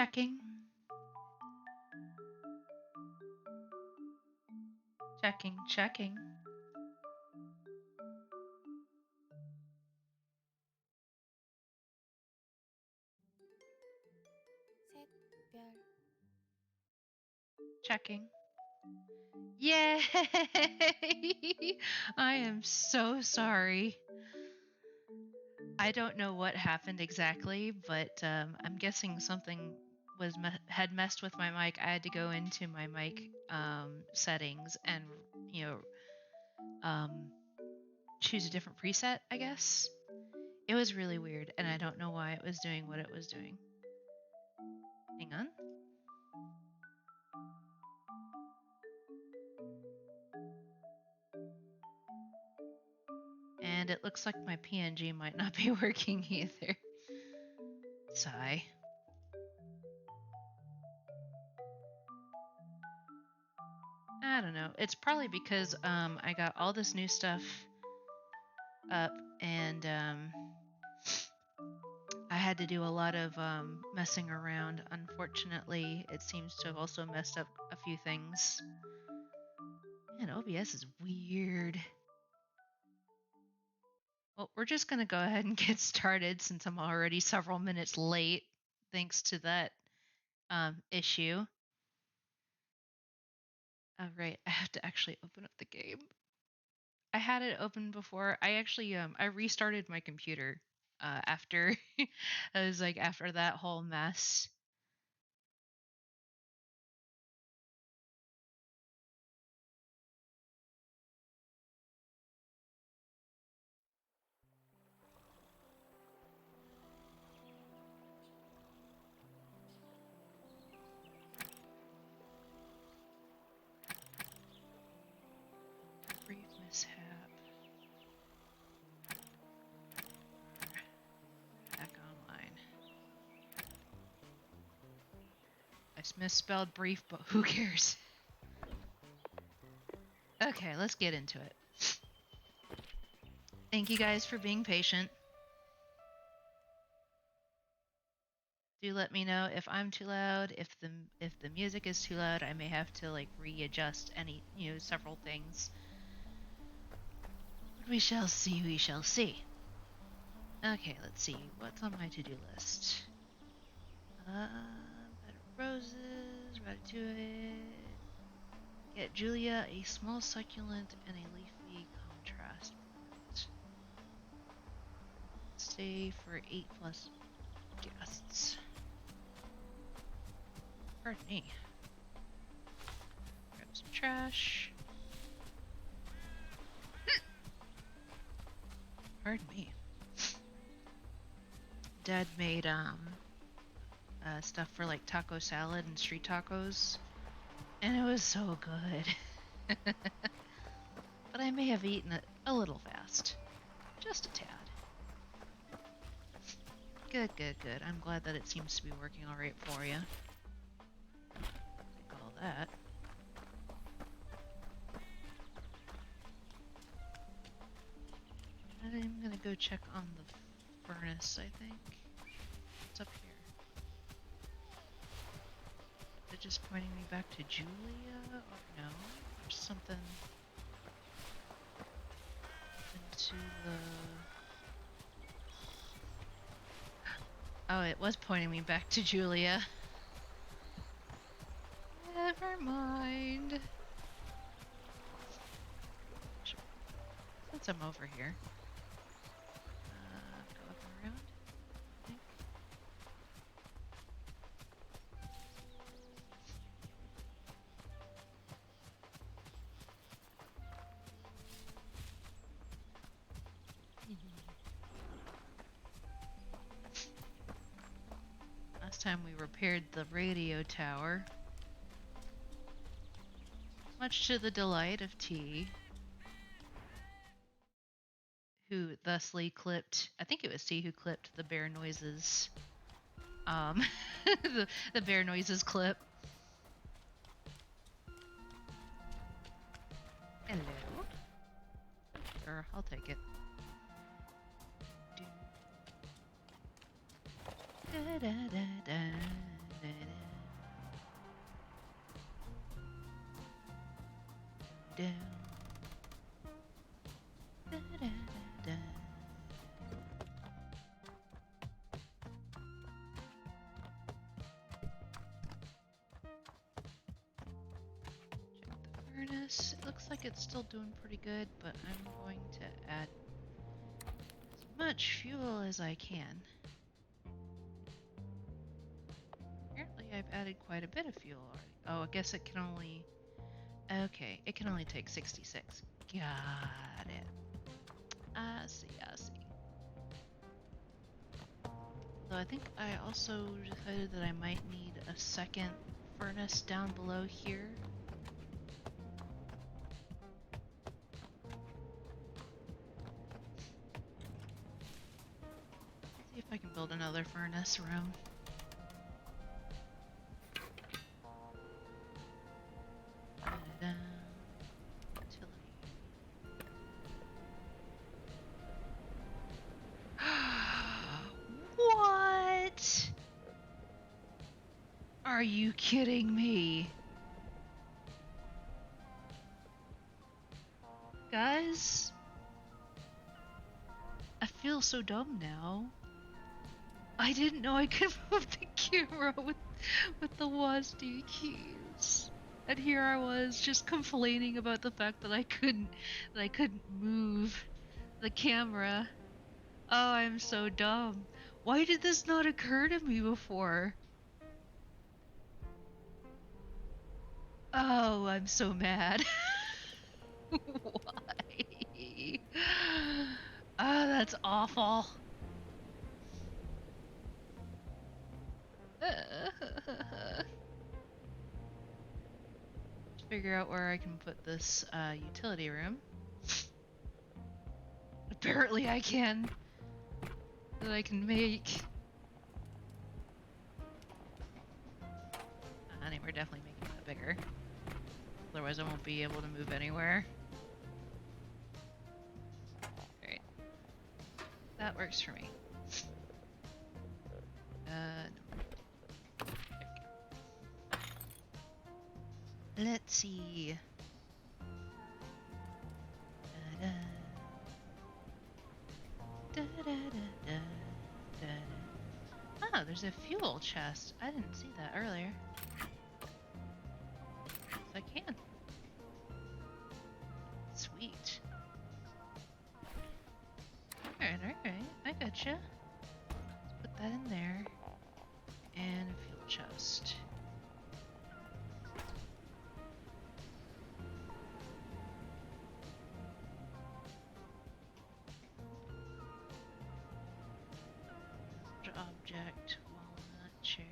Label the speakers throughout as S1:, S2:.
S1: Checking. Checking, checking.
S2: 별.
S1: Checking. Yay! I am so sorry. I don't know what happened exactly, but I'm guessing something had messed with my mic. I had to go into my mic settings and choose a different preset, I guess. It was really weird, and I don't know why it was doing what it was doing. Hang on. And it looks like my PNG might not be working either. Sigh. I don't know. It's probably because I got all this new stuff up and I had to do a lot of messing around. Unfortunately, it seems to have also messed up a few things. Man, OBS is weird. Well, we're just going to go ahead and get started since I'm already several minutes late thanks to that issue. Oh, right. I have to actually open up the game. I had it open before. I actually I restarted my computer after I was like after that whole mess. Brief mishap. Back online. I misspelled brief, but who cares? Okay, let's get into it. Thank you guys for being patient. Do let me know if I'm too loud, if the music is too loud. I may have to like readjust any several things. But we shall see. We shall see. Okay, let's see. What's on my to-do list? Bed of roses, ratatouille. Get Julia a small succulent and a leafy contrast plant. Stay for 8+ guests. Pardon me. Grab some trash. Pardon me. Dad made stuff for like taco salad and street tacos, and it was so good. But I may have eaten it a little fast. Just a tad. Good, good, good. I'm glad that it seems to be working alright for you. Take all that. And I'm gonna go check on the furnace, I think. What's up here? Is it just pointing me back to Julia? Or no? There's something into the... Oh, it was pointing me back to Julia. Never mind. Since I'm over here. Go up and around, I think. Last time we repaired the radio tower. Much to the delight of T, who thusly clipped, I think it was T who clipped the bear noises, the bear noises clip. Hello. Sure, I'll take it. Da, da, da, da, da. Da-da-da-da. Check the furnace. It looks like it's still doing pretty good, but I'm going to add as much fuel as I can. Apparently I've added quite a bit of fuel already. Oh, I guess it can only... Okay, it can only take 66. Got it. I see, I see. So I think I also decided that I might need a second furnace down below here. See if I can build another furnace room. Da-da-da. What? Are you kidding me? Guys? I feel so dumb now. I didn't know I could move the camera with the WASD keys. And here I was just complaining about the fact that I couldn't move the camera. Oh, I'm so dumb. Why did this not occur to me before? Oh, I'm so mad. Why? Ah, that's awful. Figure out where I can put this utility room. Apparently I can. That I can make. Honey, we're definitely making that bigger. Otherwise I won't be able to move anywhere. Alright. That works for me. Let's see. Da-da. Da-da-da-da. Da-da. Oh, there's a fuel chest. I didn't see that earlier. Yes, I can. Sweet. Alright, I gotcha. Let's put that in there. And a fuel chest. Object, walnut chair,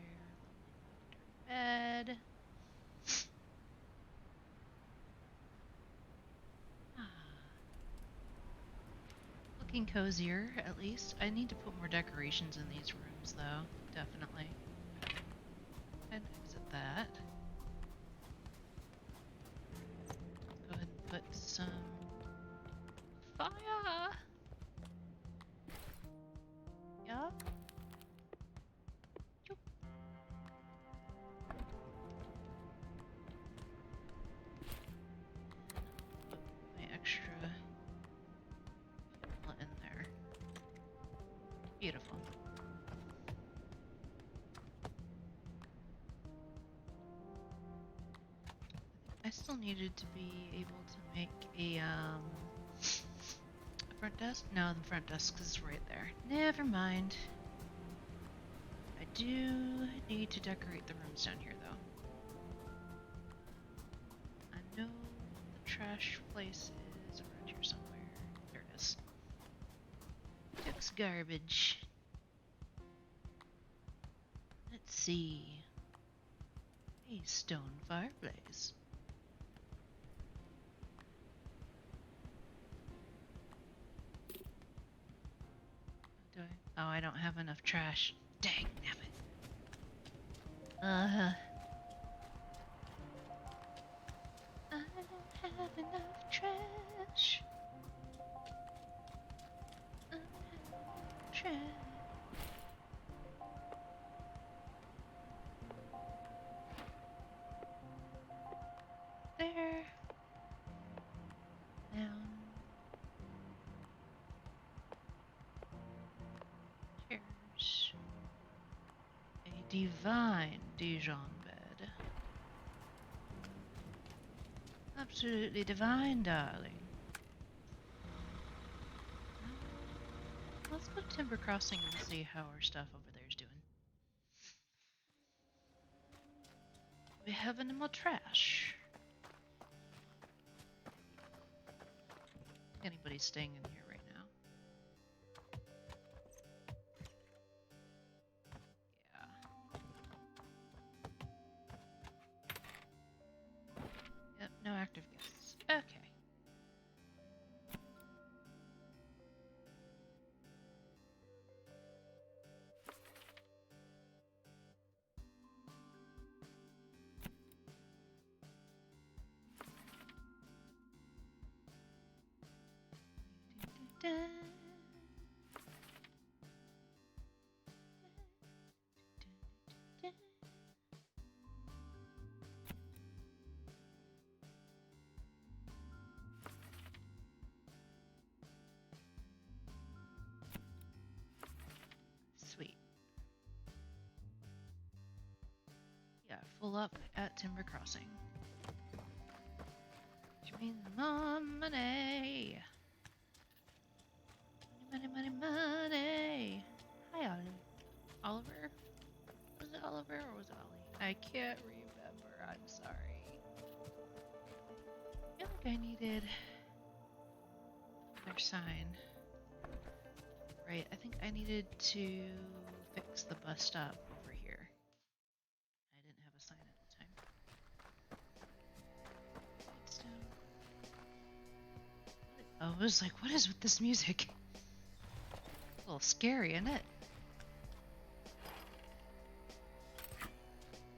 S1: bed. Looking cozier, at least. I need to put more decorations in these rooms, though. Definitely. And exit that. Go ahead and put some fire. Yeah. My extra fuel in there. Beautiful. I still needed to be able to make a front desk? No, the front desk is right there. Never mind. I do need to decorate the rooms down here, though. I know the trash place is around here somewhere. There it is. Looks garbage. Let's see. A stone fireplace. Do I? Oh, I don't have enough trash. Dang, damn it. I don't have enough trash. I don't have enough trash. There. divine Dijon bed. Absolutely divine, darling. Let's go to Timber Crossing and see how our stuff over there is doing. We have any more trash? Anybody's staying in here right now? Yeah. Yep, no active guests. Okay. Sweet. Yeah, full up at Timber Crossing. Which means more money. Money, money, money, money. Hi, Ollie. Oliver? Was it Oliver or was it Ollie? I can't remember. I'm sorry. I feel like I needed another sign. Right, I think I needed to fix the bus stop over here. I didn't have a sign at the time. Oh, I was like, what is with this music? A little scary, isn't it?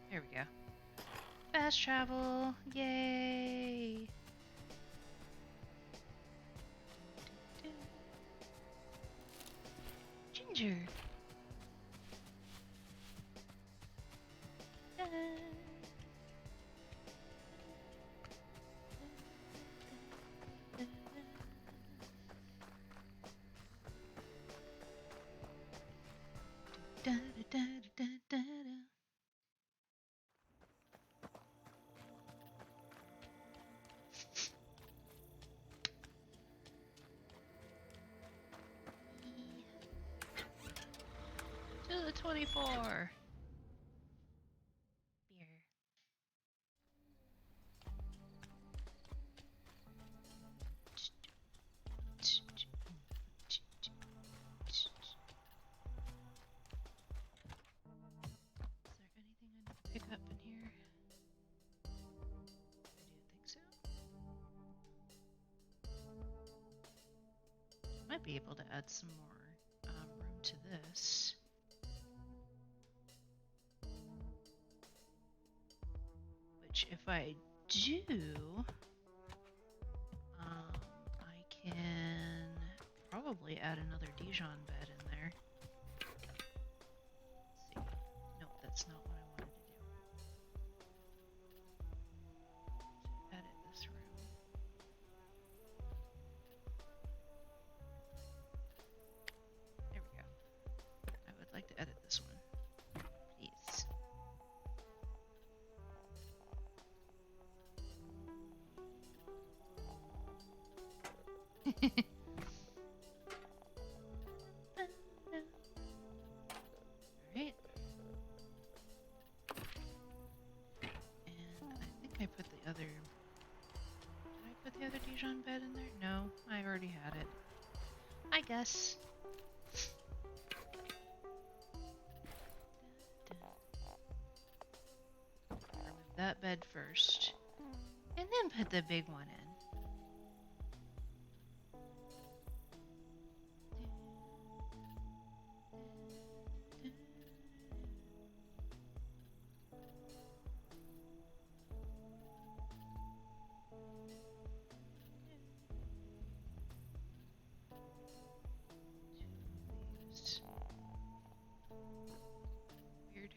S1: There we go. Fast travel! Yay! Ginger! Da, da, da, da, da. To the 24. Beer. Is there anything I need to pick up in here? I do think so. Might be able to add some more room to this. Which, if I do, I can probably add another Dijon bed in there. Let's see. Nope, that's not what I wanted to do. To edit this room. There we go. I would like to edit this one, please. Alright. And I think I put the other... Did I put the other Dijon bed in there? No, I already had it. I guess. Remove that bed first. And then put the big one in. Weird.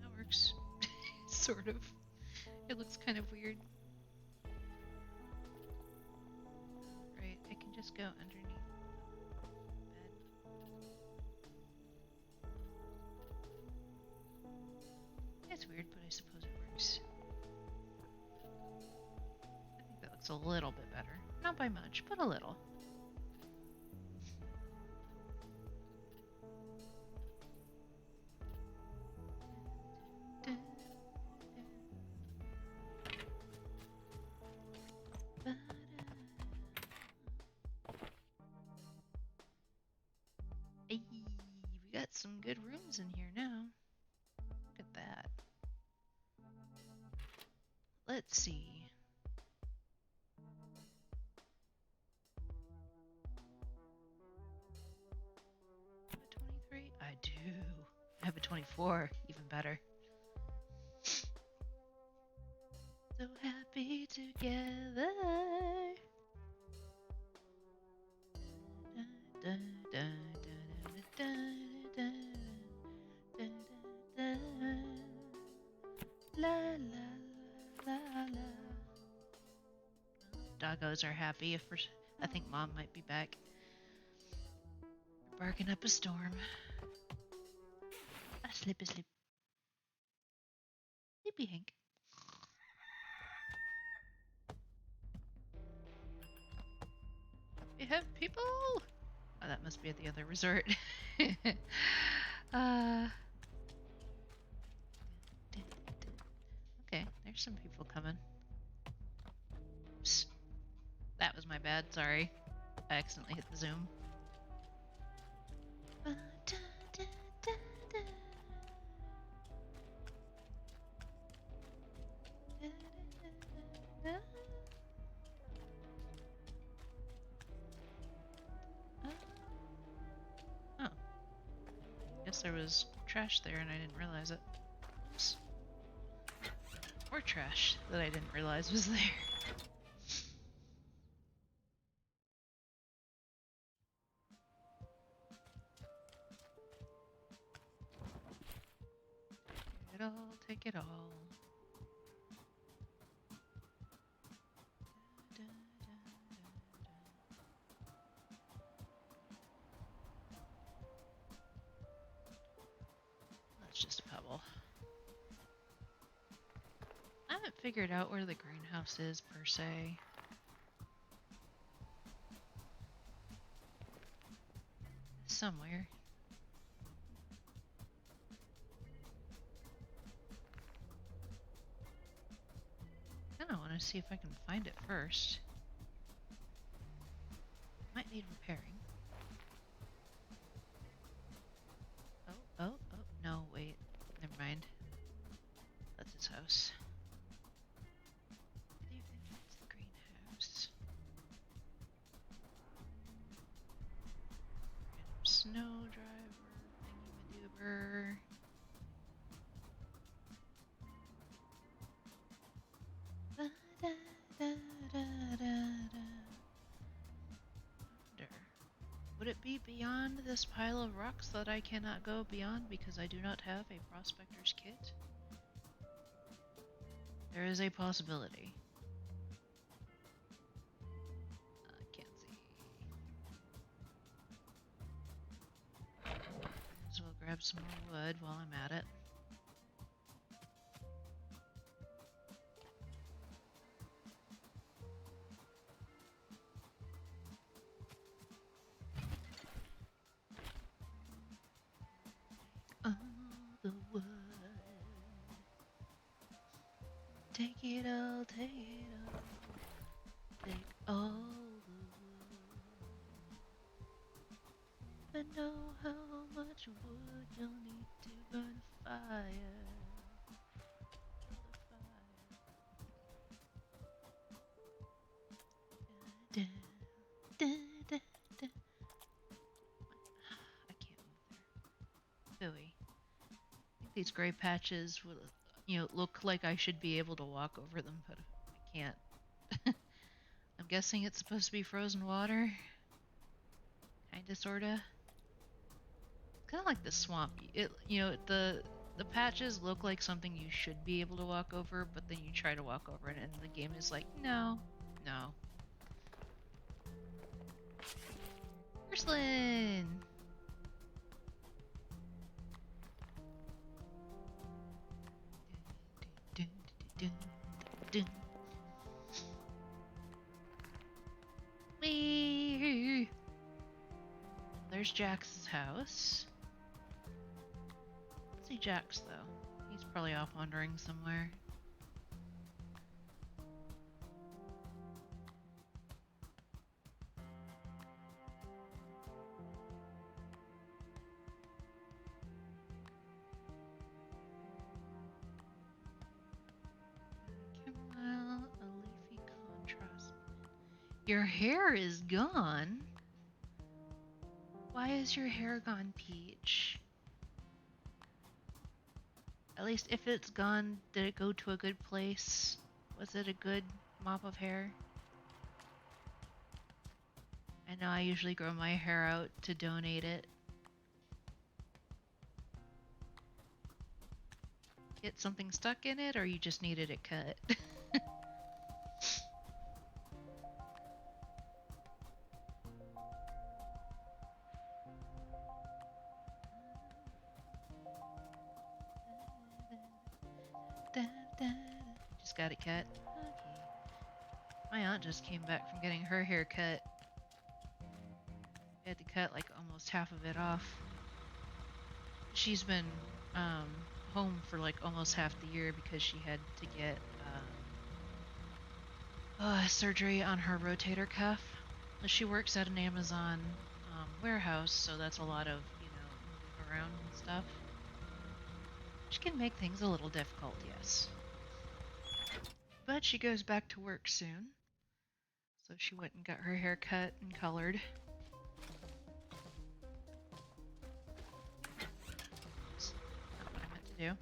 S1: That works. Sort of. It looks kind of weird. Right, I can just go underneath the bed. weird, but I suppose it works. I think that looks a little bit better. Not by much, but a little. Hey, we got some good rooms in here now. Look at that. Let's see. Have a 23? I do. I have a 24. Even better. So happy together. Da, da, da, da, da, da, da, da. La la la la. Doggos are happy. If we're, I think Mom might be back. We're barking up a storm. Sleepy sleep. Sleepy Hank. We have people. Oh, that must be at the other resort. Okay, there's some people coming. Oops. That was my bad, sorry. I accidentally hit the zoom. Oh. Guess there was trash there and I didn't realize it. Oops. Or trash that I didn't realize was there. Take it all, take it all. That's just a pebble. I haven't figured out where the greenhouse is per se. Somewhere. I kinda wanna see if I can find it first. Might need repairing. Oh, no, wait. Never mind. That's his house. I believe that's the greenhouse. Random snow driver, thingy maneuver. Would it be beyond this pile of rocks that I cannot go beyond because I do not have a prospector's kit? There is a possibility. Can't see. So I'll grab some more wood while I'm at it. The wood. Take it all, take it all. Take all the wood. I know how much wood you'll need to burn a fire. Da, da, da, da. I can't move there. Phooey. I think these gray patches would, look like I should be able to walk over them, but I can't. I'm guessing it's supposed to be frozen water. Kinda, sorta. Kind of like the swamp. The patches look like something you should be able to walk over, but then you try to walk over it, and the game is like, no. Ursulin! there's Jax's house. Let's see Jax though. He's probably off wandering somewhere. Chamomile, a leafy contrast. Your hair is gone? Why is your hair gone, Peach? At least if it's gone, did it go to a good place? Was it a good mop of hair? I know I usually grow my hair out to donate it. Get something stuck in it, or you just needed it cut? Just got it cut. Okay. My aunt just came back from getting her hair cut. I had to cut like almost half of it off. She's been um, home for like almost half the year because she had to get surgery on her rotator cuff. She works at an Amazon warehouse, so that's a lot of, moving around and stuff. Which can make things a little difficult, yes. But she goes back to work soon. So she went and got her hair cut and colored. Oops, not what I meant to do.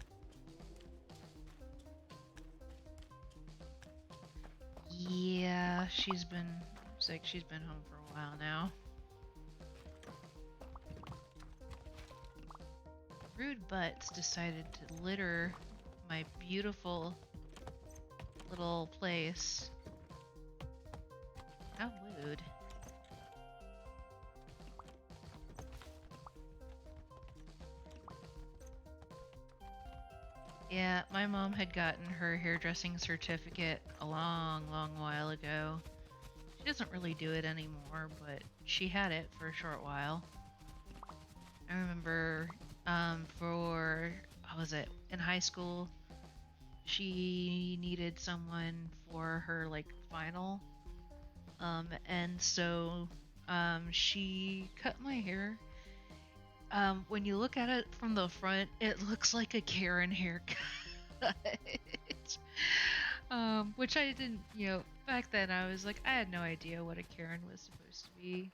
S1: Yeah, she's been home for a while now. Rude Butts decided to litter my beautiful little place. How rude. Yeah, my mom had gotten her hairdressing certificate a long, long while ago. She doesn't really do it anymore, but she had it for a short while. I remember what was it, in high school, she needed someone for her like final. And so she cut my hair. When you look at it from the front, it looks like a Karen haircut. Which I didn't, back then I was like, I had no idea what a Karen was supposed to be.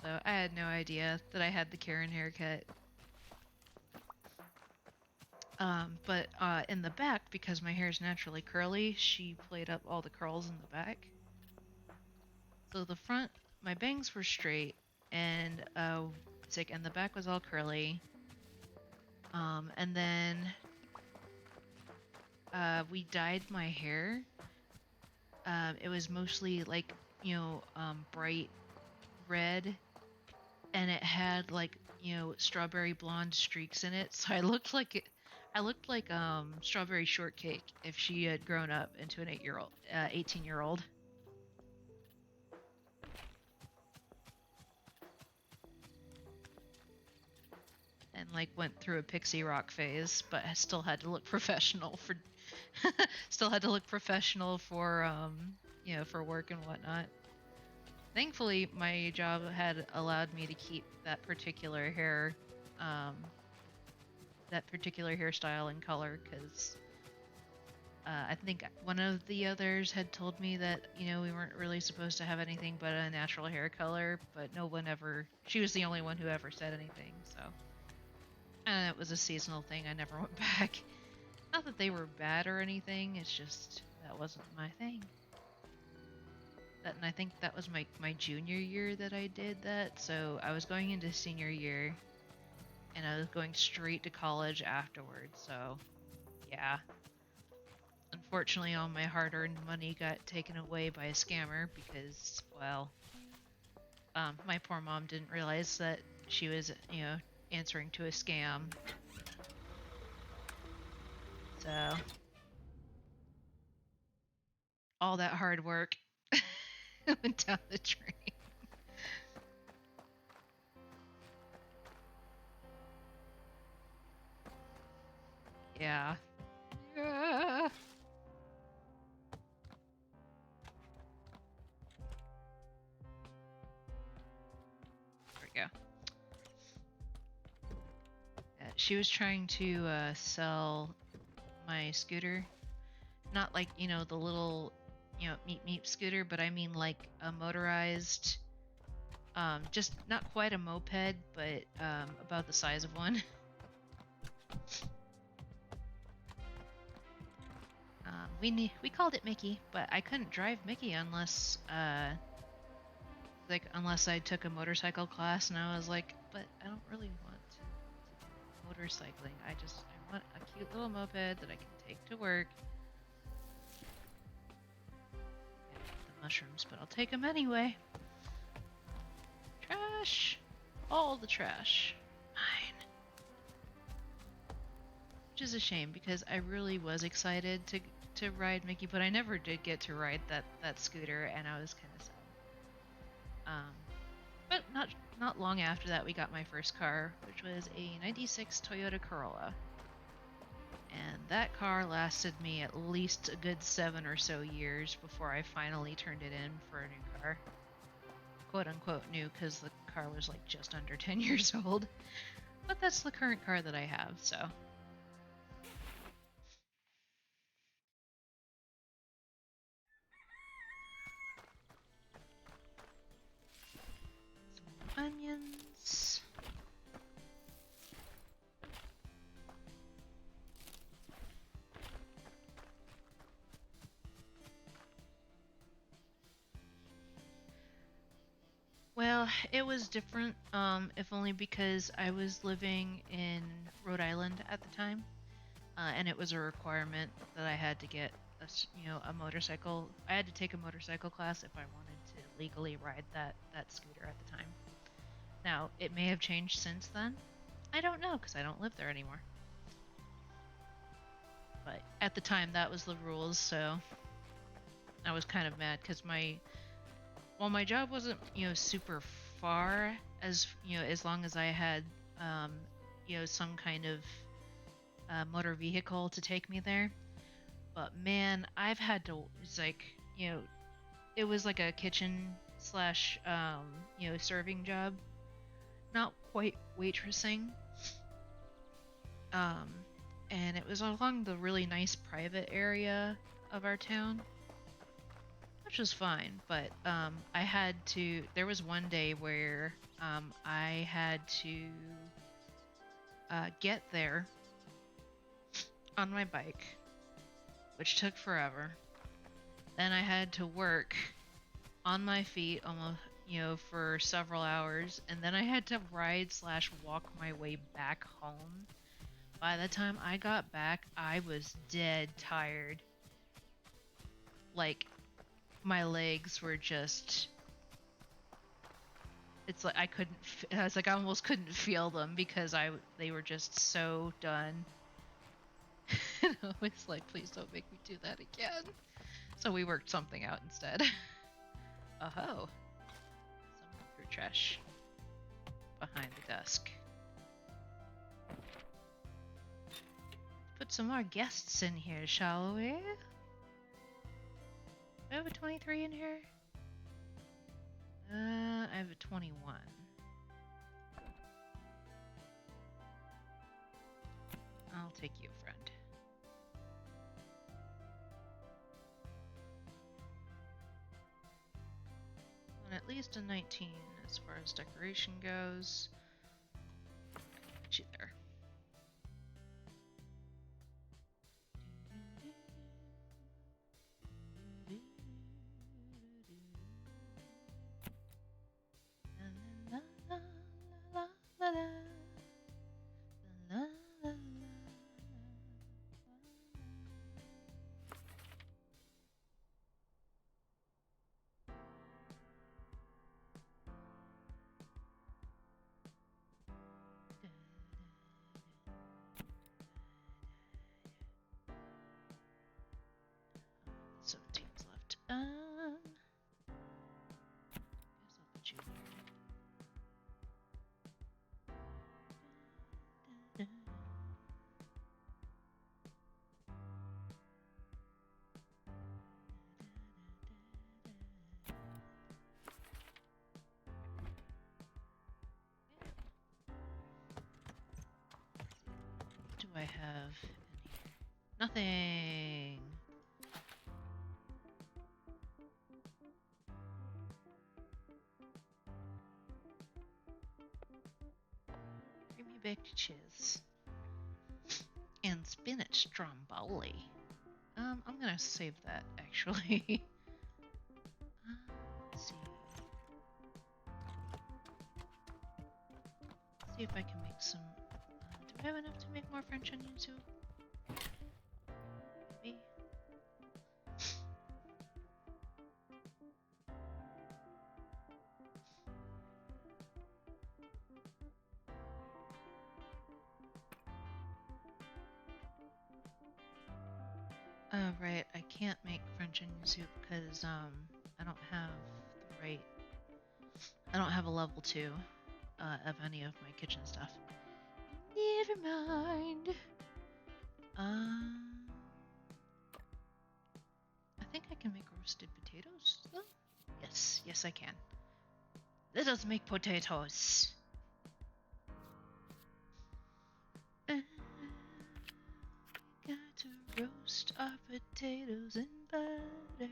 S1: So I had no idea that I had the Karen haircut. But in the back, because my hair is naturally curly, she played up all the curls in the back. So the front, my bangs were straight, and and the back was all curly. And then we dyed my hair. It was mostly like bright red, and it had like strawberry blonde streaks in it. So I looked like strawberry shortcake if she had grown up into an 18-year-old. And like went through a pixie rock phase, but I still had to look professional for for work and whatnot. Thankfully, my job had allowed me to keep that particular hairstyle and color, because I think one of the others had told me that we weren't really supposed to have anything but a natural hair color, but no one ever. She was the only one who ever said anything. So, and it was a seasonal thing. I never went back. Not that they were bad or anything. It's just that wasn't my thing. And I think that was my junior year that I did that. So I was going into senior year, and I was going straight to college afterwards. So, yeah. Unfortunately, all my hard-earned money got taken away by a scammer because, well, my poor mom didn't realize that she was, answering to a scam. So, all that hard work went down the drain. Yeah. Yeah. There we go. She was trying to sell my scooter. Not like, the little, meep meep scooter, but I mean like a motorized, just not quite a moped, but about the size of one. We called it Mickey, but I couldn't drive Mickey unless I took a motorcycle class, and I was like, but I don't really want to do motorcycling. I want a cute little moped that I can take to work. The mushrooms, but I'll take them anyway. Trash, all the trash, mine. Which is a shame because I really was excited to ride Mickey, but I never did get to ride that scooter, and I was kind of sad. But not long after that, we got my first car, which was a '96 Toyota Corolla, and that car lasted me at least a good 7 or so years before I finally turned it in for a new car. Quote unquote new, because the car was like just under 10 years old. But that's the current car that I have, so. Some onions. Well, it was different, if only because I was living in Rhode Island at the time, and it was a requirement that I had to get a motorcycle. I had to take a motorcycle class if I wanted to legally ride that scooter at the time. Now, it may have changed since then. I don't know because I don't live there anymore. But at the time, that was the rules, so I was kind of mad because my job wasn't super far, as long as I had some kind of motor vehicle to take me there. But man, I've had to, it was like a kitchen slash serving job, not quite waitressing. And it was along the really nice private area of our town, which was fine, but there was one day where I had to get there on my bike, which took forever. Then I had to work on my feet almost, for several hours, and then I had to ride slash walk my way back home. By the time I got back, I was dead tired. Like, my legs were just, it's like I almost couldn't feel them because they were just so done. And I was like, please don't make me do that again. So we worked something out instead. Oh, some fruit trash behind the desk. Put some more guests in here, shall we? Do I have a 23 in here? I have a 21. I'll take you, friend. And at least a 19 as far as decoration goes. Put you there. Left. Guess I'll put you here. I have in here? Nothing. Creamy baked cheese. And spinach stromboli. I'm gonna save that actually. Let's see. Let's see if I can make some. Do I have enough to make more French onion soup? Maybe. Oh, right. I can't make French onion soup because I don't have the right. I don't have a level 2 of any of my kitchen stuff. Never mind. I think I can make roasted potatoes though. Yes, yes I can. Let us make potatoes. Got to roast our potatoes in butter.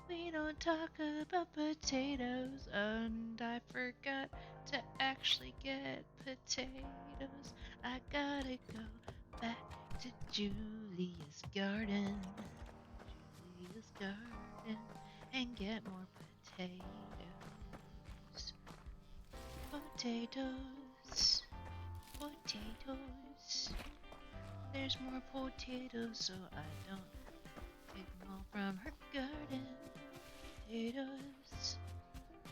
S1: We don't talk about potatoes, and I forgot to actually get potatoes. I gotta go back to Julia's garden, and get more potatoes. Potatoes, potatoes. There's more potatoes, so I don't take them all from her garden. Potatoes.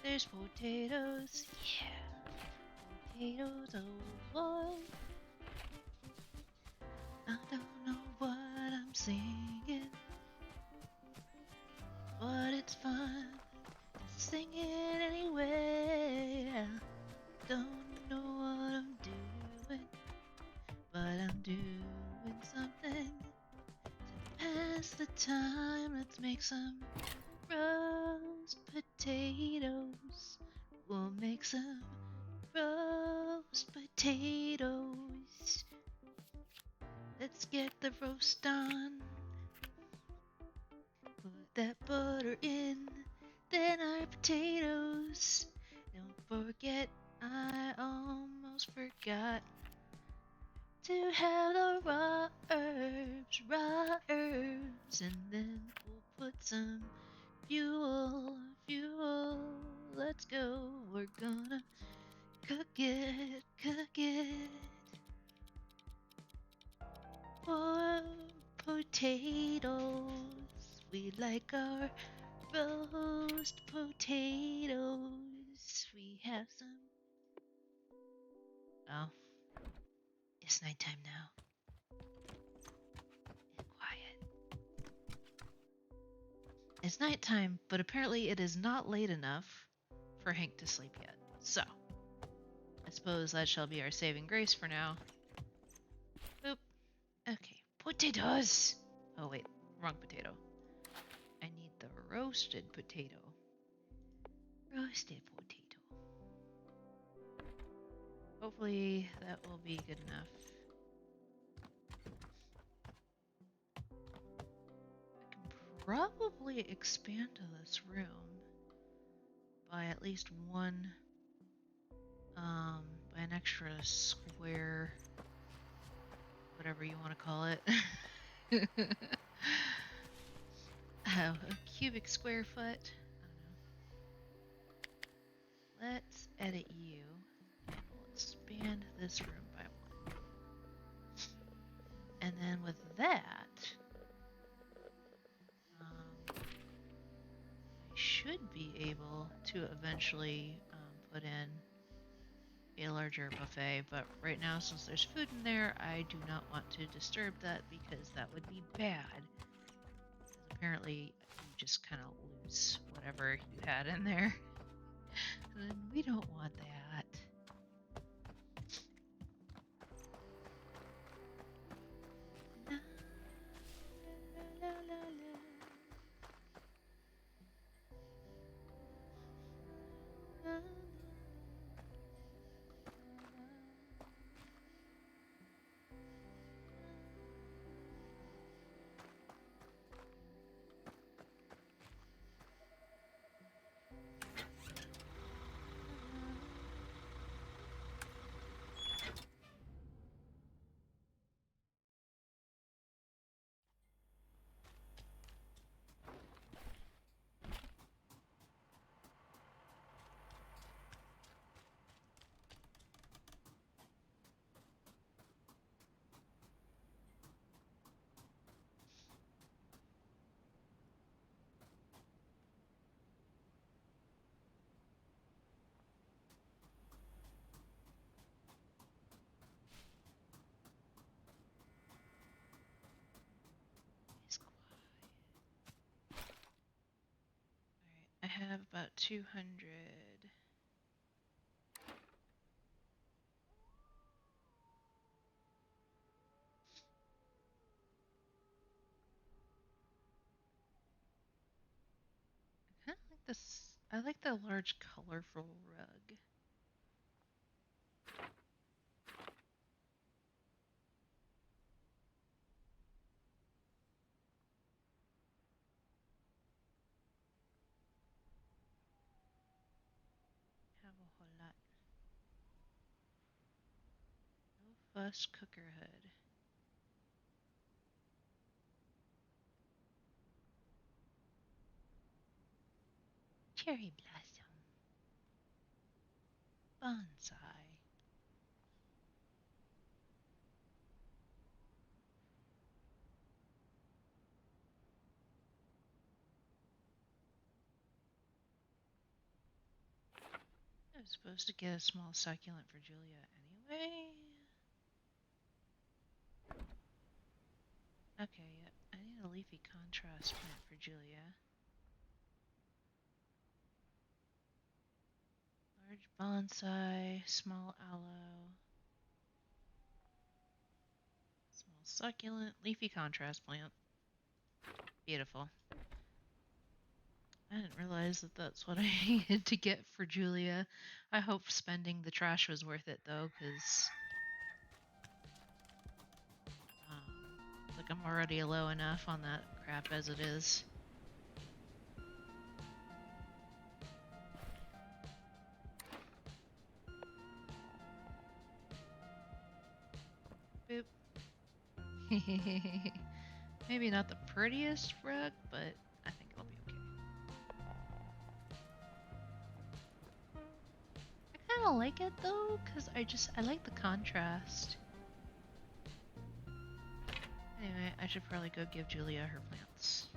S1: There's potatoes. Yeah. Potatoes, oh boy. I don't know what I'm singing, but it's fun to sing it anyway. Don't know what I'm doing, but I'm doing something to pass the time. Let's make some roast potatoes. We'll make some roast potatoes. Let's get the roast on. Put that butter in, then our potatoes. Don't forget, I almost forgot to have the raw herbs, and then we'll put some fuel. Let's go, we're gonna cook it. For potatoes, we like our roast potatoes. We have some. Oh, it's nighttime now. It's quiet. It's nighttime, but apparently it is not late enough for Hank to sleep yet. So, I suppose that shall be our saving grace for now. Boop. Okay, potatoes! Oh wait, wrong potato. I need the roasted potato. Roasted potato. Hopefully that will be good enough. I can probably expand this room by at least one, by an extra square, whatever you want to call it. A cubic square foot. I don't know. Let's edit you, and we'll expand this room by one. And then with that, I should be able to eventually put in a larger buffet, but right now, since there's food in there, I do not want to disturb that because that would be bad. Because apparently you just kind of lose whatever you had in there. And we don't want that. La, la, la, la. have about 200. I kind of like this. I like the large, colorful rug. Have a whole lot. No fuss cooker hood. Cherry blossom. Bonsai. I was supposed to get a small succulent for Julia anyway. Okay, yep. I need a leafy contrast plant for Julia. Large bonsai, small aloe, small succulent, leafy contrast plant. Beautiful. I didn't realize that that's what I needed to get for Julia. I hope spending the trash was worth it though, because like I'm already low enough on that crap as it is. Boop. Maybe not the prettiest rug, but I think it'll be okay. I kind of like it though, because I like the contrast. Anyway, I should probably go give Julia her plants.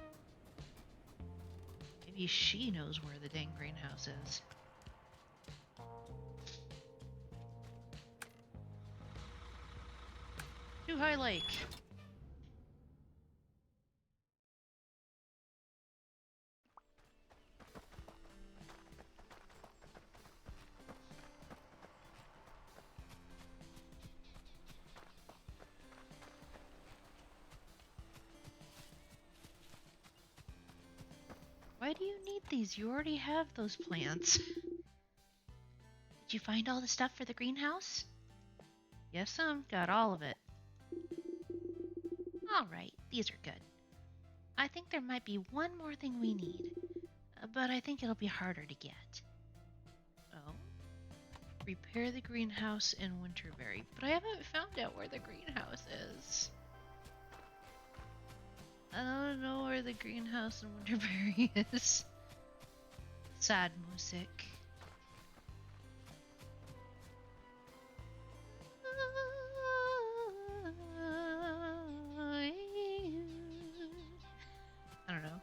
S1: Maybe she knows where the dang greenhouse is. Too High Lake. Why do you need these? You already have those plants. Did you find all the stuff for the greenhouse? Yes, got all of it. All right, these are good. I think there might be one more thing we need, but I think it'll be harder to get. Oh? Repair the greenhouse in Winterberry, but I haven't found out where the greenhouse is. I don't know where the greenhouse in Winterberry is. Sad music. I don't know.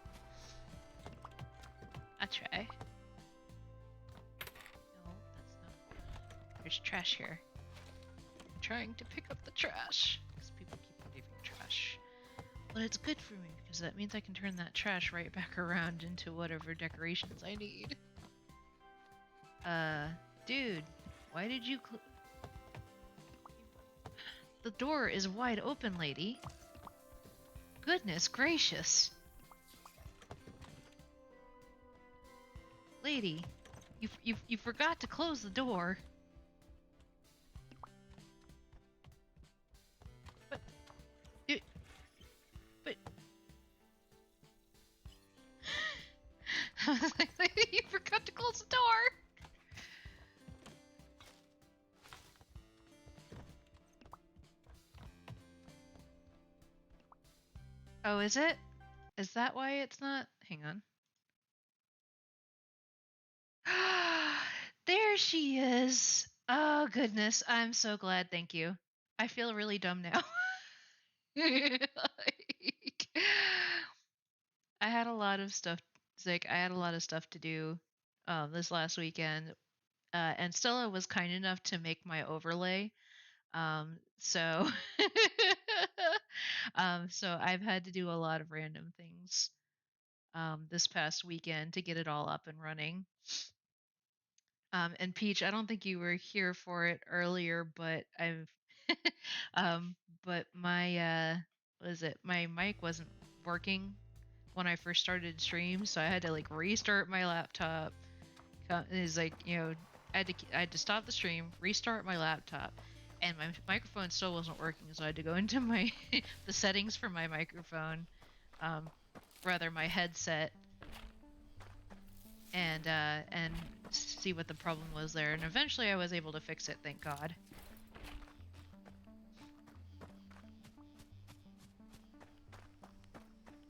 S1: I'll try. No, that's not. There's trash here. I'm trying to pick up the trash because people keep leaving trash. But it's good for me because that means I can turn that trash right back around into whatever decorations I need. Dude, why did you the door is wide open, lady. Goodness gracious. Lady, you forgot to close the door. But, but I was like, lady, you forgot to close the door. Oh, is it? Is that why it's not? Hang on. There she is. Oh, goodness. I'm so glad. Thank you. I feel really dumb now. Like, I had a lot of stuff. Like, I had a lot of stuff to do this last weekend. And Stella was kind enough to make my overlay. So, so I've had to do a lot of random things. this past weekend to get it all up and running. And Peach, I don't think you were here for it earlier, but I've, um, but my, what is it? My mic wasn't working when I first started stream, so I had to like restart my laptop. It's like, I had to stop the stream, restart my laptop, and my microphone still wasn't working, so I had to go into my the settings for my microphone, um, rather my headset, and see what the problem was there. And eventually, I was able to fix it. Thank God.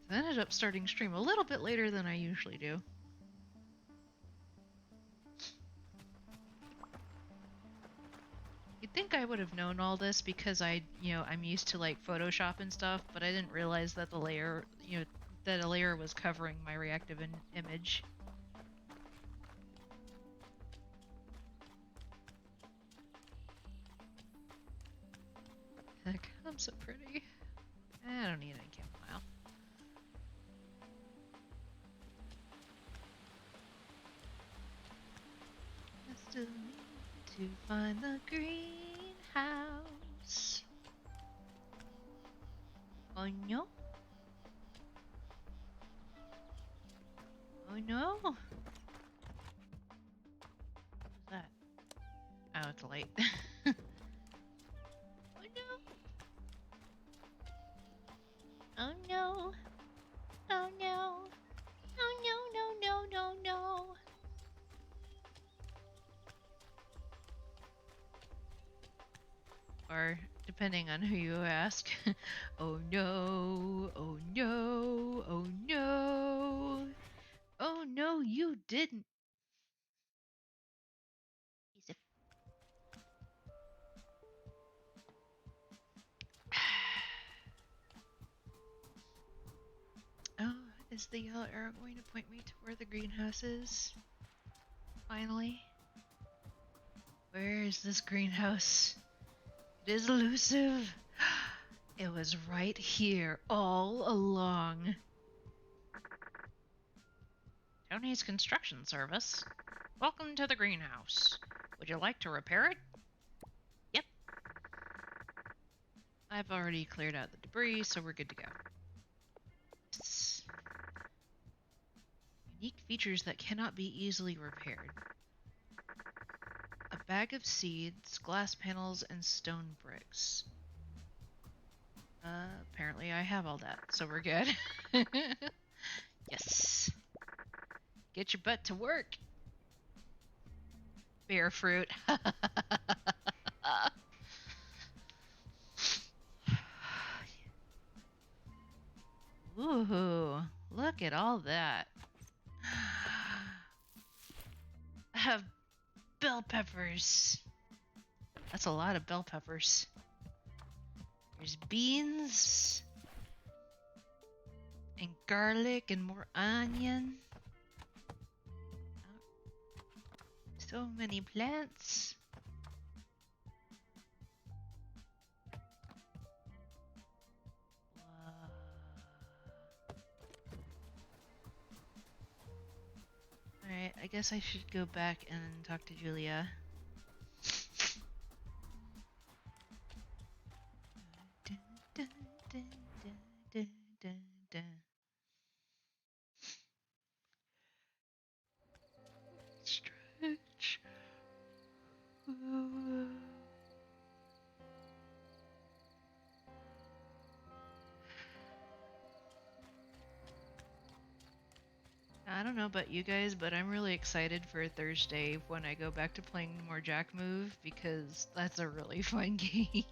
S1: So I ended up starting stream a little bit later than I usually do. You'd think I would have known all this because I'm used to like Photoshop and stuff, but I didn't realize that that a layer was covering my reactive image. Heck, I'm so pretty. I don't need any chamomile. I still need to find the greenhouse. Oh no. Oh no. What was that? Oh, it's late. Oh no. Oh no. Oh no. Oh no, no, no, no, no. Or, depending on who you ask, oh no, oh no, oh no. Oh no, you didn't. He's a... Oh, is the yellow arrow going to point me to where the greenhouse is? Finally. Where is this greenhouse? It is elusive. It was right here all along. Tony's construction service. Welcome to the greenhouse. Would you like to repair it? Yep. I've already cleared out the debris, so we're good to go. Yes. Unique features that cannot be easily repaired. A bag of seeds, glass panels, and stone bricks. Apparently I have all that, so we're good. Yes. Get your butt to work. Bear fruit. Ooh, look at all that. I have bell peppers. That's a lot of bell peppers. There's beans and garlic and more onion. So many plants. Alright, I guess I should go back and talk to Julia. Stretch. I don't know about you guys, but I'm really excited for Thursday when I go back to playing more Jack Move because that's a really fun game.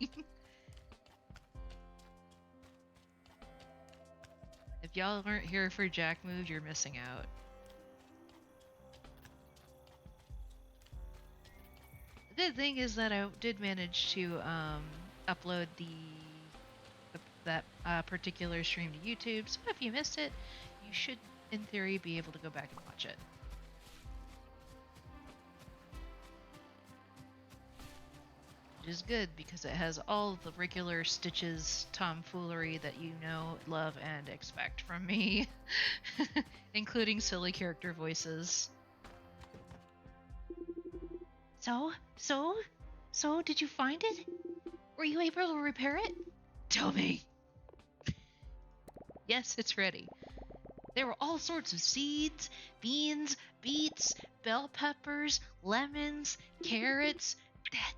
S1: If y'all aren't here for Jack Move, you're missing out. The good thing is that I did manage to upload that particular stream to YouTube, so if you missed it, you should, in theory, be able to go back and watch it. is good because it has all the regular Stitches tomfoolery that you know, love, and expect from me, including silly character voices. So, did you find it? Were you able to repair it? Tell me. Yes, it's ready. There were all sorts of seeds, beans, beets, bell peppers, lemons, carrots. That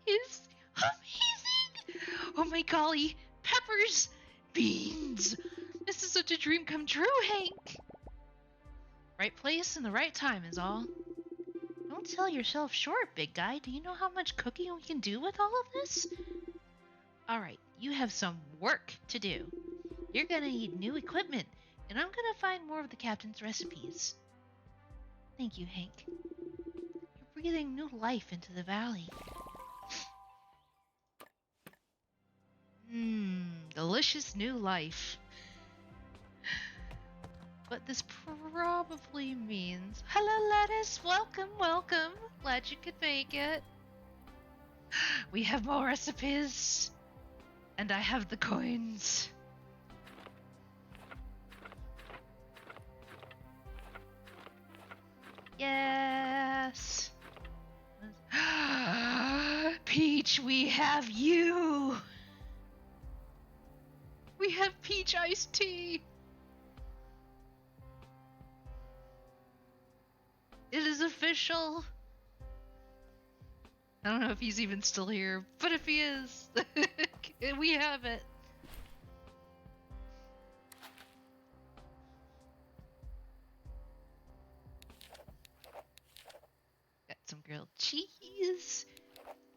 S1: is amazing! Oh my golly, peppers, beans! This is such a dream come true, Hank! Right place and the right time is all. Don't sell yourself short, big guy. Do you know how much cooking we can do with all of this? Alright, you have some work to do. You're gonna need new equipment, and I'm gonna find more of the captain's recipes. Thank you, Hank. You're breathing new life into the valley. Delicious new life. But this probably means... Hello, lettuce! Welcome, welcome! Glad you could make it. We have more recipes. And I have the coins. Yes! Peach, we have you! We have peach iced tea! It is official! I don't know if he's even still here, but if he is, we have it. Got some grilled cheese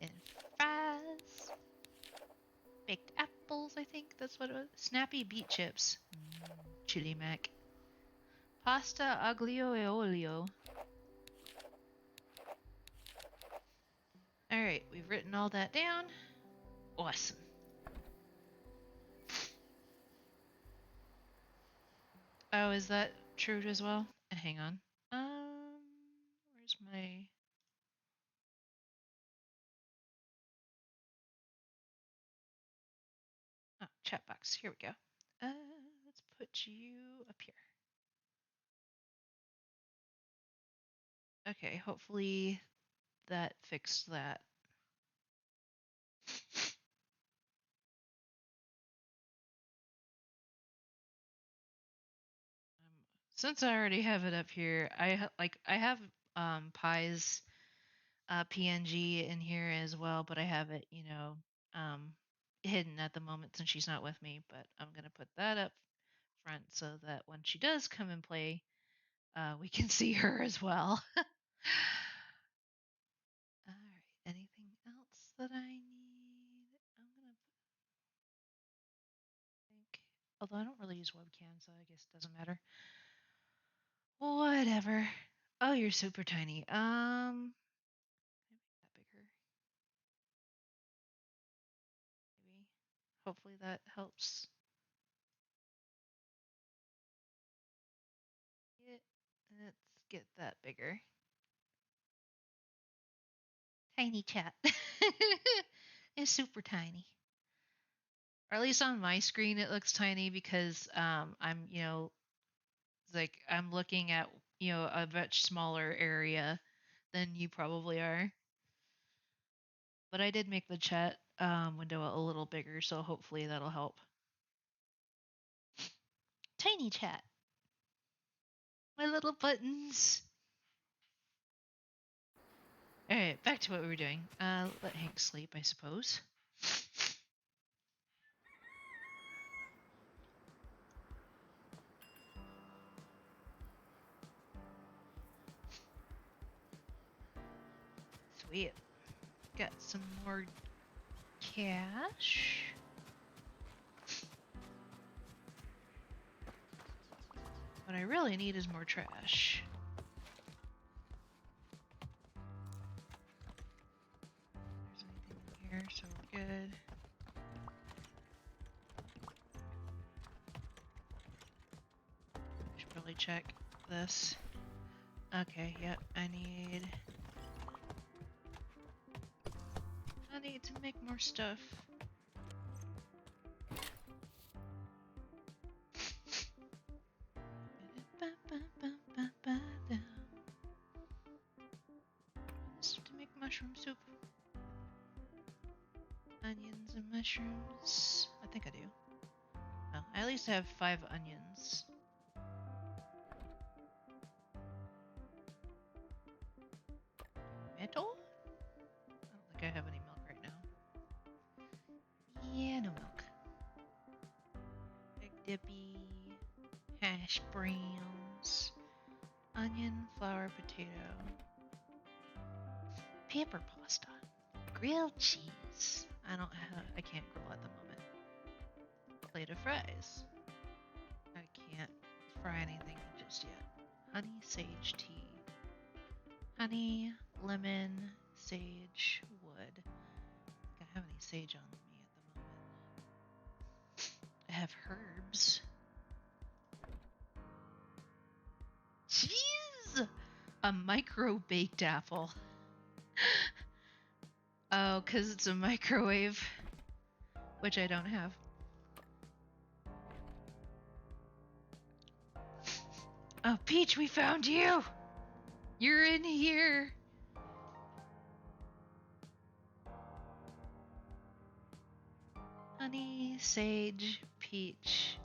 S1: and fries. Baked apples, I think that's what it was. Snappy beet chips. Chili mac. Pasta aglio e olio. Alright, we've written all that down. Awesome. Oh, is that true as well? Hang on. Where's my... Oh, chat box. Here we go. Let's put you up here. Okay, hopefully that fixed that. Since I already have it up here, I have Pi's PNG in here as well, but I have it, hidden at the moment since she's not with me. But I'm gonna put that up front so that when she does come and play, we can see her as well. All right. Anything else that I need? I'm gonna think. Although I don't really use webcam, so I guess it doesn't matter. Whatever. Oh, you're super tiny. Can I make that bigger? Maybe. Hopefully that helps. Let's get that bigger. Tiny chat. It's super tiny. Or at least on my screen it looks tiny because I'm, like I'm looking at, a much smaller area than you probably are. But I did make the chat window a little bigger, so hopefully that'll help. Tiny chat. My little buttons. Alright, back to what we were doing. Let Hank sleep, I suppose. Sweet. Got some more cash. What I really need is more trash. There's anything in here, so we're good. Should probably check this. Okay, yep, I need need to make more stuff. This to make mushroom soup. Onions and mushrooms. I think I do. Oh, I at least have 5 onions. Tomato? I don't think I have any milk right now. Yeah, no milk. Egg dippy, hash browns, onion, flour, potato, pepper pasta, grilled cheese. I can't grill at the moment. Plate of fries. I can't fry anything just yet. Honey sage tea. Honey, lemon, sage, wood. I don't have any sage on me at the moment. I have herbs. Jeez! A micro baked apple. Oh, because it's a microwave, which I don't have. Oh, Peach, we found you! You're in here! Honey, sage, peach.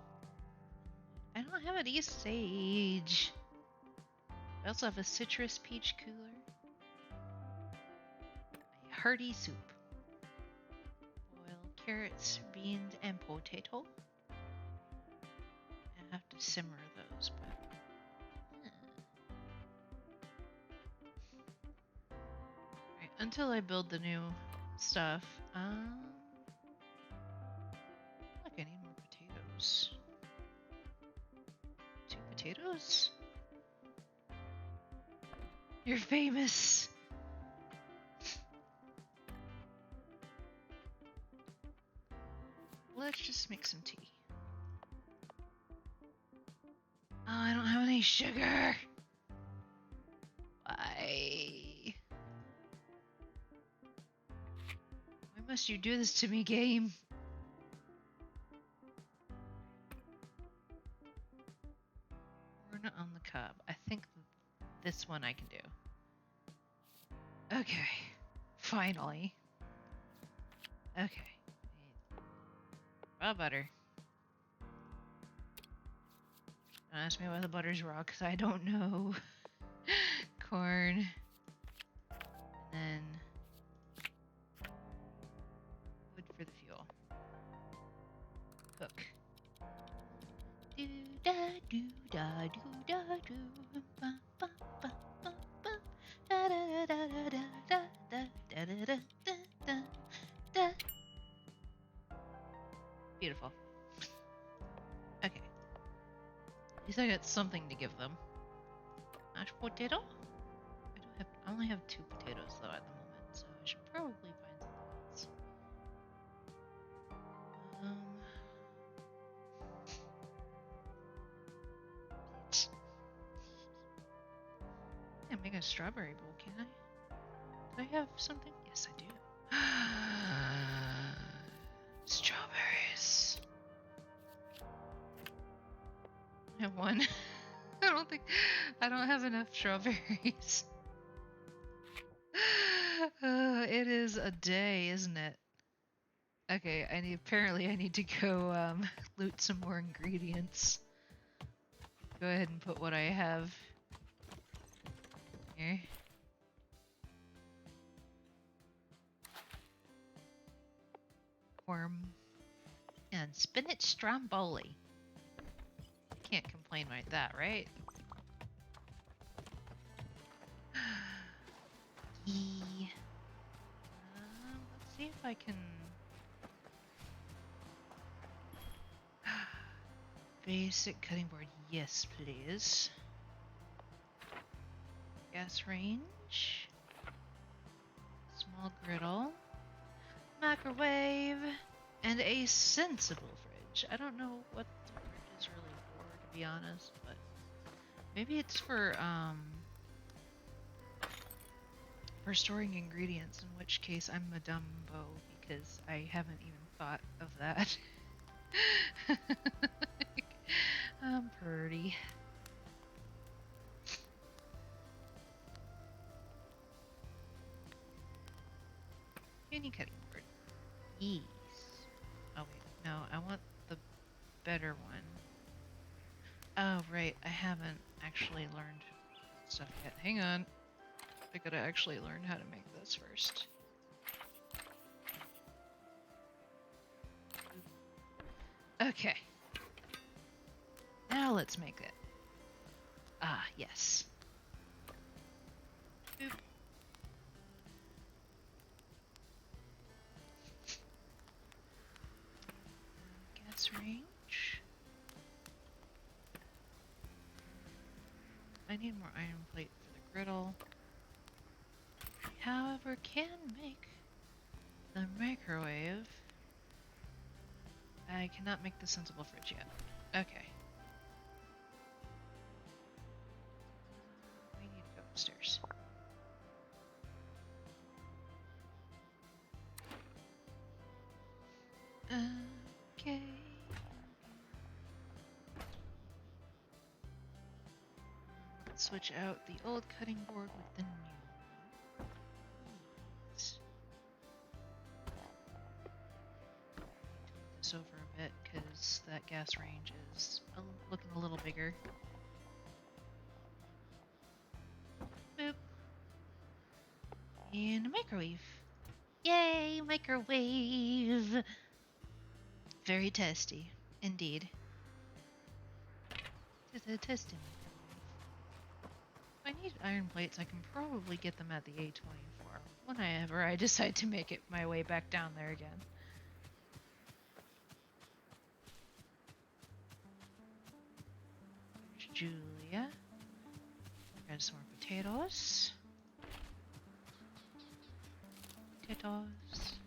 S1: I don't have any sage. I also have a citrus peach cooler. A hearty soup. Boil carrots, beans, and potato. I have to simmer those, but... Right, until I build the new stuff. Look, I need more potatoes. 2 potatoes? You're famous! Let's just make some tea. Oh, I don't have any sugar! Why? Why must you do this to me, game? Corn on the cob. I think this one I can do. Okay. Finally. Okay. Raw butter. Don't ask me why the butter's raw, because I don't know. Corn. And then wood for the fuel. Cook. Do da do da do da do ba ba ba ba ba da da da da da da da da da da da da. Beautiful. Okay. At least I got something to give them. Mashed potato? I only have 2 potatoes though at the moment, so I should probably find something else. I can make a strawberry bowl, can I? Do I have something? Yes, I do. Strawberries. I have 1. I don't have enough strawberries. It is a day, isn't it? Okay, apparently I need to go loot some more ingredients. Go ahead and put what I have here. Worm and spinach stromboli. Can't complain like that, right? Let's see if I can... Basic cutting board, yes please. Gas range. Small griddle. Microwave. And a sensible fridge. I don't know what the fridge is really for, to be honest, but... Maybe it's for, for storing ingredients, in which case I'm a dumbo because I haven't even thought of that. I'm pretty. Any cutting board. Yes. Oh wait, no, I want the better one. Oh right, I haven't actually learned stuff yet. Hang on. I gotta actually learn how to make this first. Okay. Now let's make it. Ah, yes. Boop. Gas range. I need more iron plate for the griddle. However, can make the microwave. I cannot make the sensible fridge yet. Okay. We need to go upstairs. Okay. Let's switch out the old cutting board with the new one. Let's this over a bit because that gas range is looking a little bigger. Boop. And a microwave. Yay, microwave! Very tasty, indeed. It's a tasty microwave. If I need iron plates, I can probably get them at the A24 whenever I decide to make it my way back down there again. There's Julia. Got some more potatoes. Potatoes.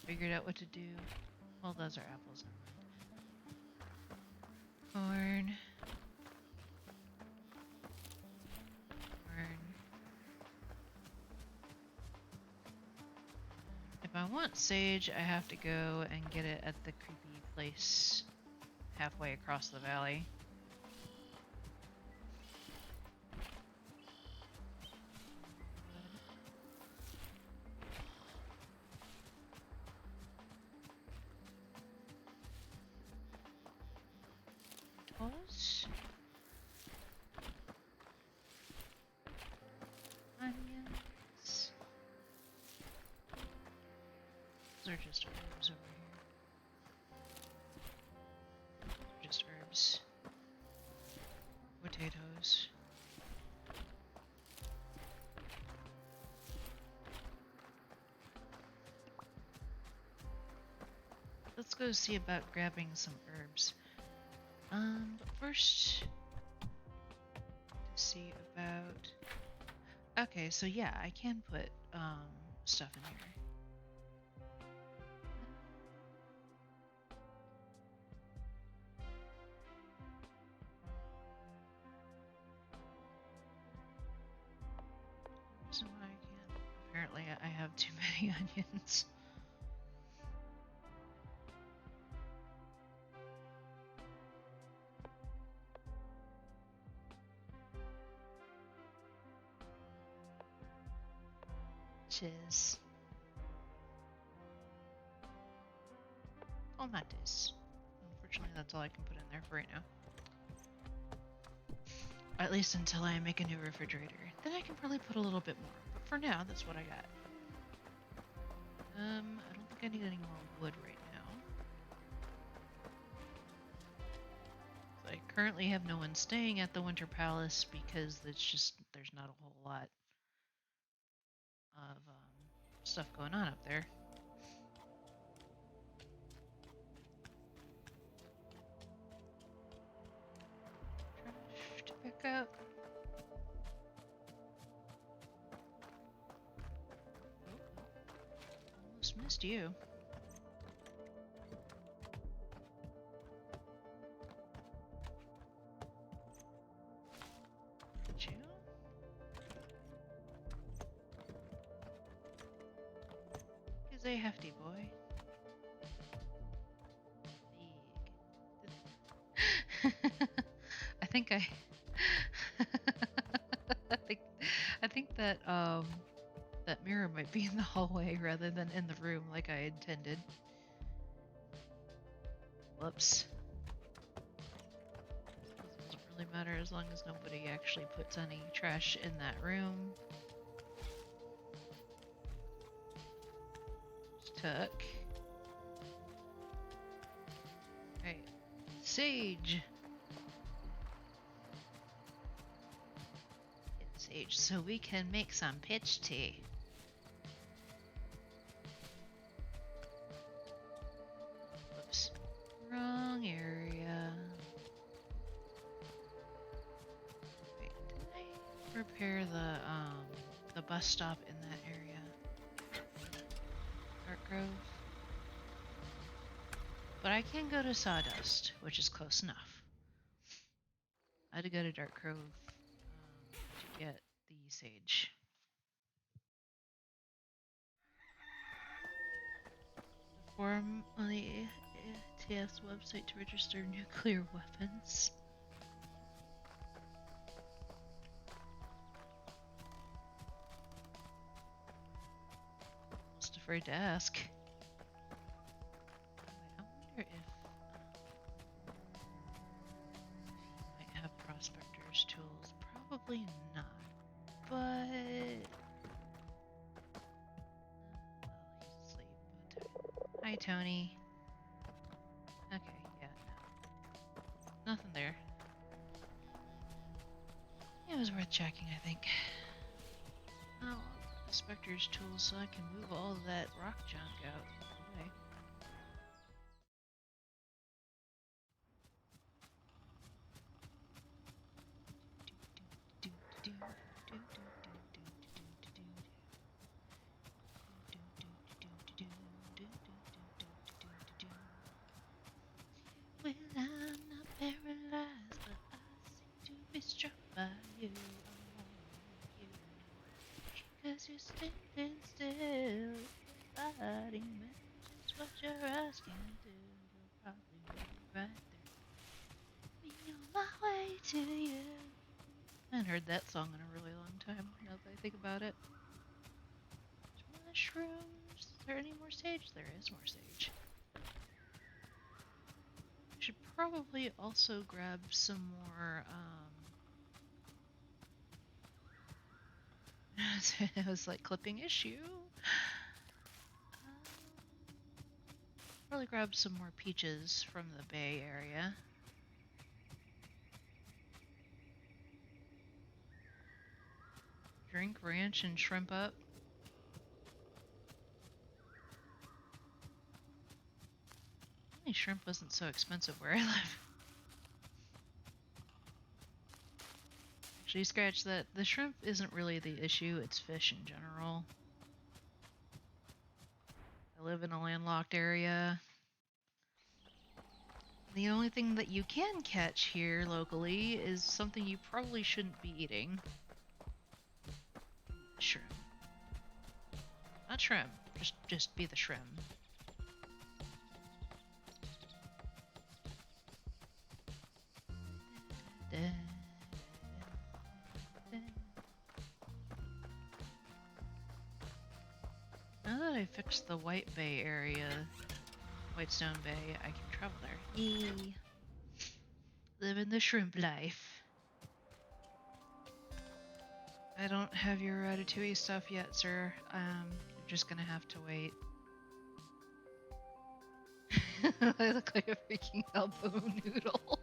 S1: Figured out what to do. Well, those are apples. Corn. Corn. If I want sage, I have to go and get it at the creepy place halfway across the valley. Potatoes. Onions. Those are just herbs over here. Just herbs. Potatoes. Let's go see about grabbing some herbs. But first, to see about. Okay, so yeah, I can put stuff in here. So I can't. Apparently, I have too many onions. Cheers. Tomates. Unfortunately, that's all I can put in there for right now. At least until I make a new refrigerator. Then I can probably put a little bit more. But for now, that's what I got. I don't think I need any more wood right now. So I currently have no one staying at the Winter Palace because there's not a whole lot of stuff going on up there. Trash to pick up. Almost missed you. Did you? is a hefty boy. Big. I think I I think that mirror might be in the hallway rather than in the room like I intended. Whoops. Doesn't really matter as long as nobody actually puts any trash in that room. Tuck. Right. Sage. Get sage so we can make some pitch tea. Whoops. Wrong area. Wait, didn't I repair the bus stop in that area? Dark Grove. But I can go to Sawdust, which is close enough. I had to go to Dark Grove to get the sage. The forum on the ATS website to register nuclear weapons. Just afraid to ask. I wonder if he might have prospector's tools. Probably not. But he's asleep. Hi, Tony. Okay, yeah, no. Nothing there. It was worth checking, I think. Oh, prospector's tools so I can move all of that rock junk out. Okay. Well, I'm not paralyzed, but I seem to be struck by you. I want you. 'Cause you're standing still. Body matches what you're asking to. You'll probably be right there. Be on my way to you. I haven't heard that song in a really long time, now that I think about it. Mushrooms. Is there any more sage? There is more sage. Should probably also grab some more, it was like clipping issue. Probably grab some more peaches from the Bay area. Drink ranch and shrimp up. Only shrimp wasn't so expensive where I live. Actually, scratch that. The shrimp isn't really the issue, it's fish in general. I live in a landlocked area. The only thing that you can catch here locally is something you probably shouldn't be eating. Shrimp. Not shrimp, just be the shrimp. Now that I fixed the White Bay area, Whitestone Bay, I can travel there. Yay! Living the shrimp life. I don't have your Ratatouille stuff yet, sir. You're just gonna have to wait. I look like a freaking elbow noodle.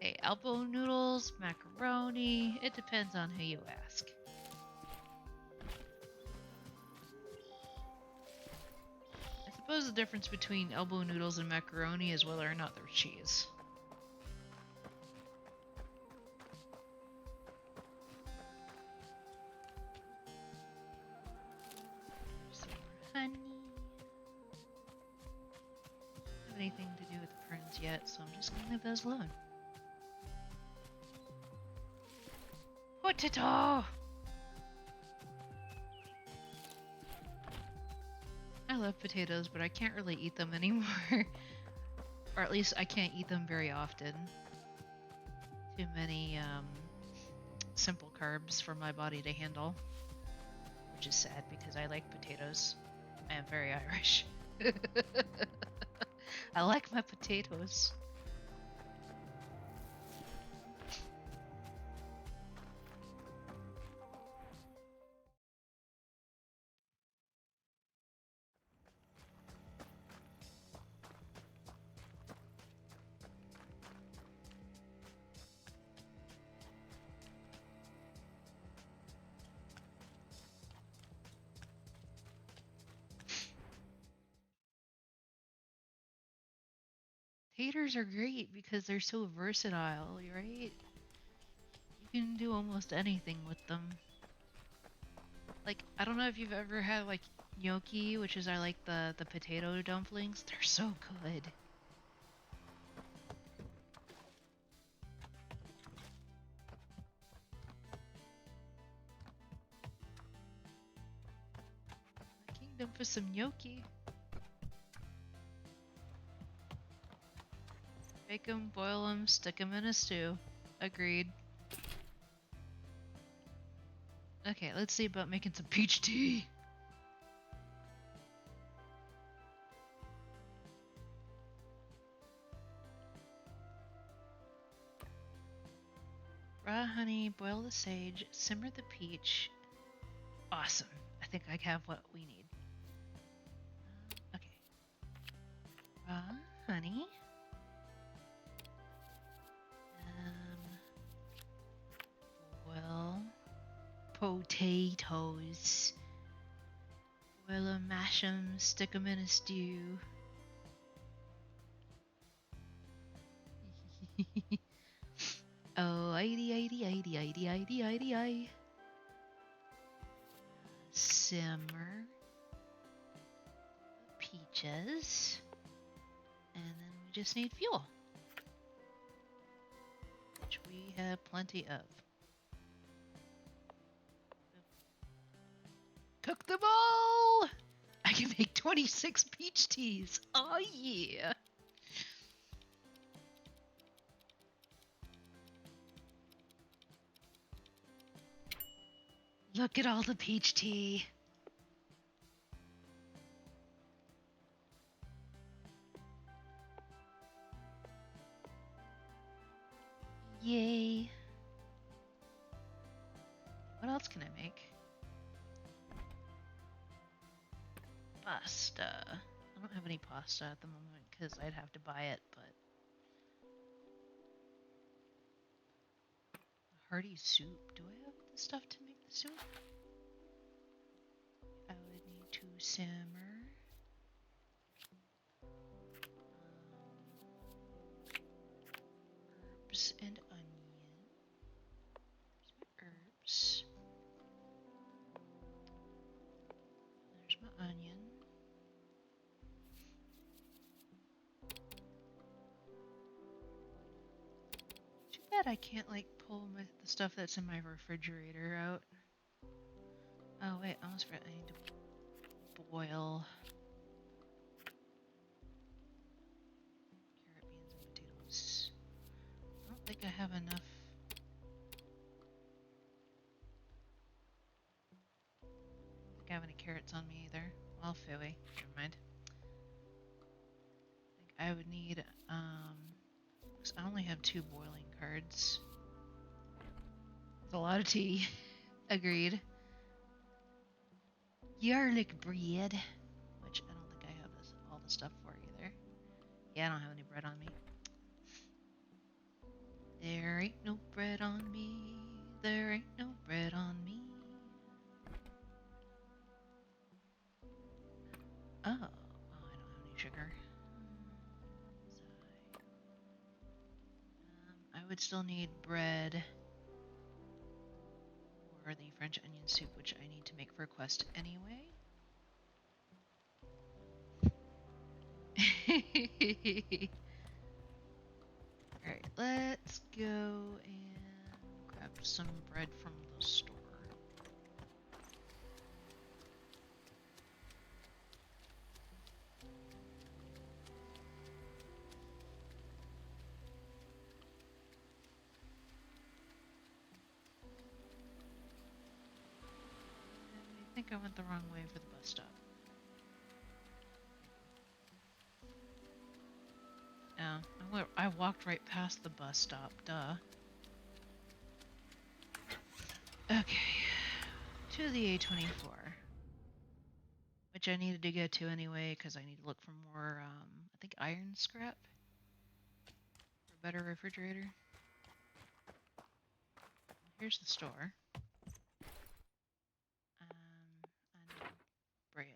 S1: Hey, elbow noodles, macaroni, it depends on who you ask. I suppose the difference between elbow noodles and macaroni is whether or not there's cheese. Some more honey. Don't have anything to do with the prunes yet, so I'm just gonna leave those alone. Potato! love potatoes, but I can't really eat them anymore. Or at least I can't eat them very often. Too many simple carbs for my body to handle. Which is sad because I like potatoes. I am very Irish. I like my potatoes. Taters are great because they're so versatile, right? You can do almost anything with them. Like, I don't know if you've ever had like gnocchi, which is like the potato dumplings. They're so good. Kingdom for some gnocchi. Bake them, boil them, stick them in a stew. Agreed. Okay, let's see about making some peach tea. Raw honey, boil the sage, simmer the peach. Awesome. I think I have what we need. Okay. Raw honey. Boil potatoes. Boil them, mash them, stick them in a stew. Oh, I. Simmer peaches. And then we just need fuel, which we have plenty of. Cook them all! I can make 26 peach teas. Oh yeah! Look at all the peach tea. Yay. What else can I make? Pasta. I don't have any pasta at the moment because I'd have to buy it, but... Hearty soup. Do I have the stuff to make the soup? I would need to simmer. Herbs and onion. Herbs. There's my onion. Too bad I can't like pull the stuff that's in my refrigerator out. Oh wait, I almost forgot I need to boil carrot, beans, and potatoes. I don't think I have enough. I don't think I have any carrots on me either. Well, phooey. Never mind. I think I would need, I only have 2 boiling cards. It's a lot of tea. Agreed. Garlic bread, which I don't think I have all the stuff for either. Yeah, I don't have any bread on me. There ain't no bread on me. There ain't no bread on me. Oh, I don't have any sugar. I would still need bread or the French onion soup, which I need to make for a quest anyway. Alright, let's go and grab some bread from the store. think I went the wrong way for the bus stop. No, I walked right past the bus stop, duh. Okay, to the A24, which I needed to get to anyway because I need to look for more, I think iron scrap for a better refrigerator. Here's the store. I need bread.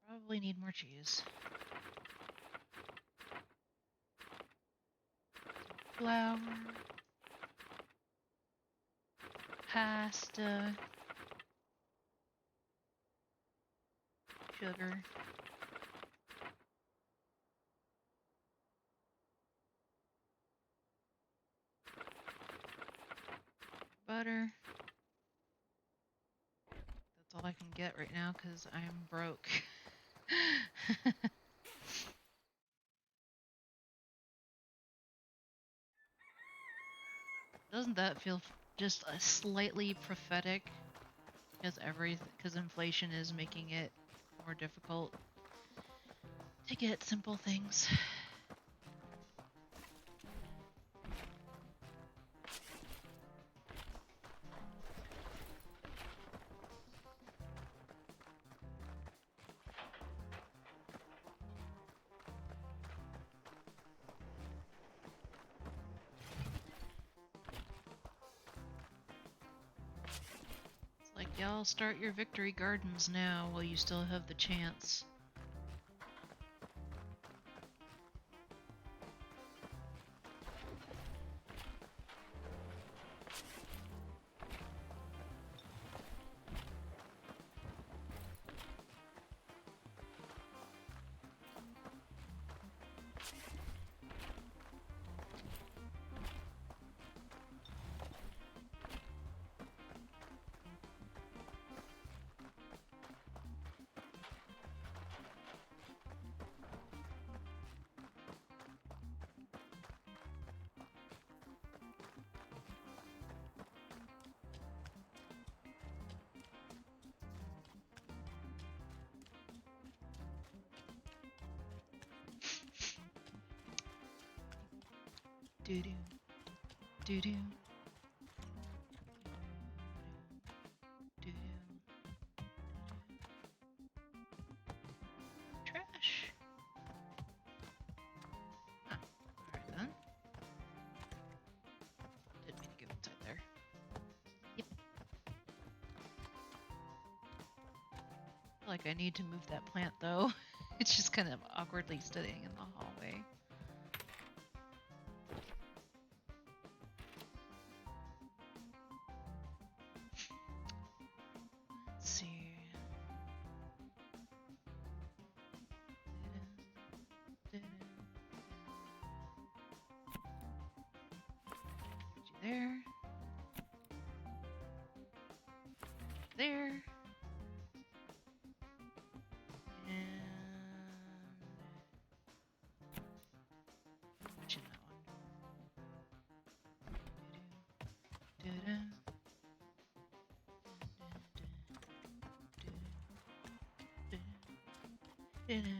S1: Probably need more cheese. Flour. Pasta. Sugar. Butter. That's all I can get right now because I'm broke. Doesn't that feel just slightly prophetic? Because inflation is making it more difficult to get simple things. It's like, y'all start your victory gardens now while you still have the chance. Doo-doo. Doo-doo. Doo-doo. Trash. Huh. Alright then. Didn't mean to go inside there. Yep. I feel like I need to move that plant though. It's just kind of awkwardly sitting in the hallway. Let's see. Put you there. There. And put you in that one. Doo-doo.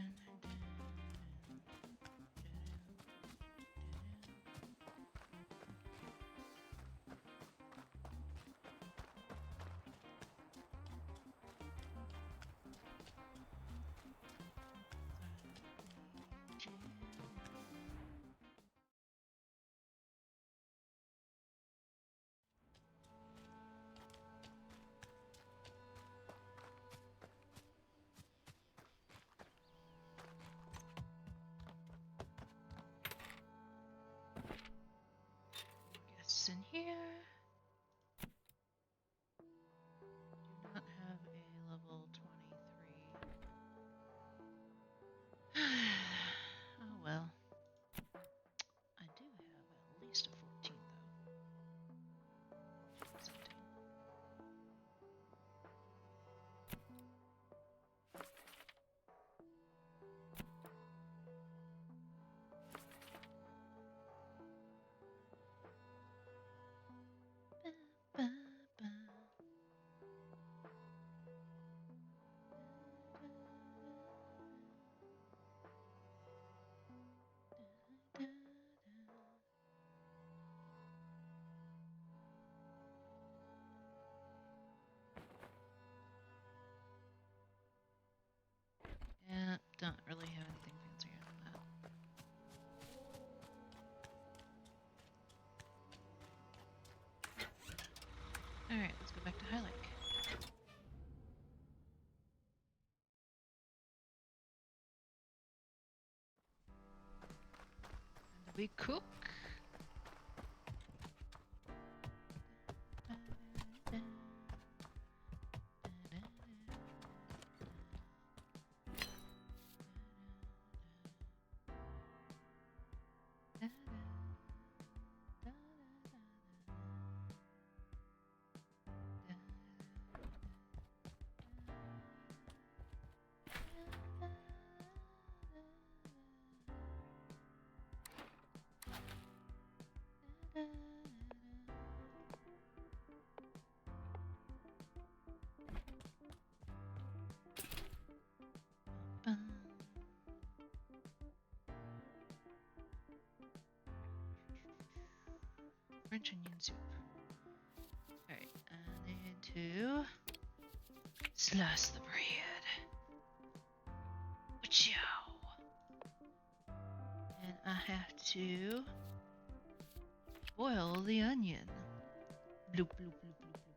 S1: Guess in here. Do not have a level 23. Oh well. I do have at least a 14 though. 17. Alright, let's go back to High Lake. And we cook. French onion soup. Alright, I need to slice the bread. Chow. And I have to boil the onion. Bloop, bloop, bloop, bloop, bloop.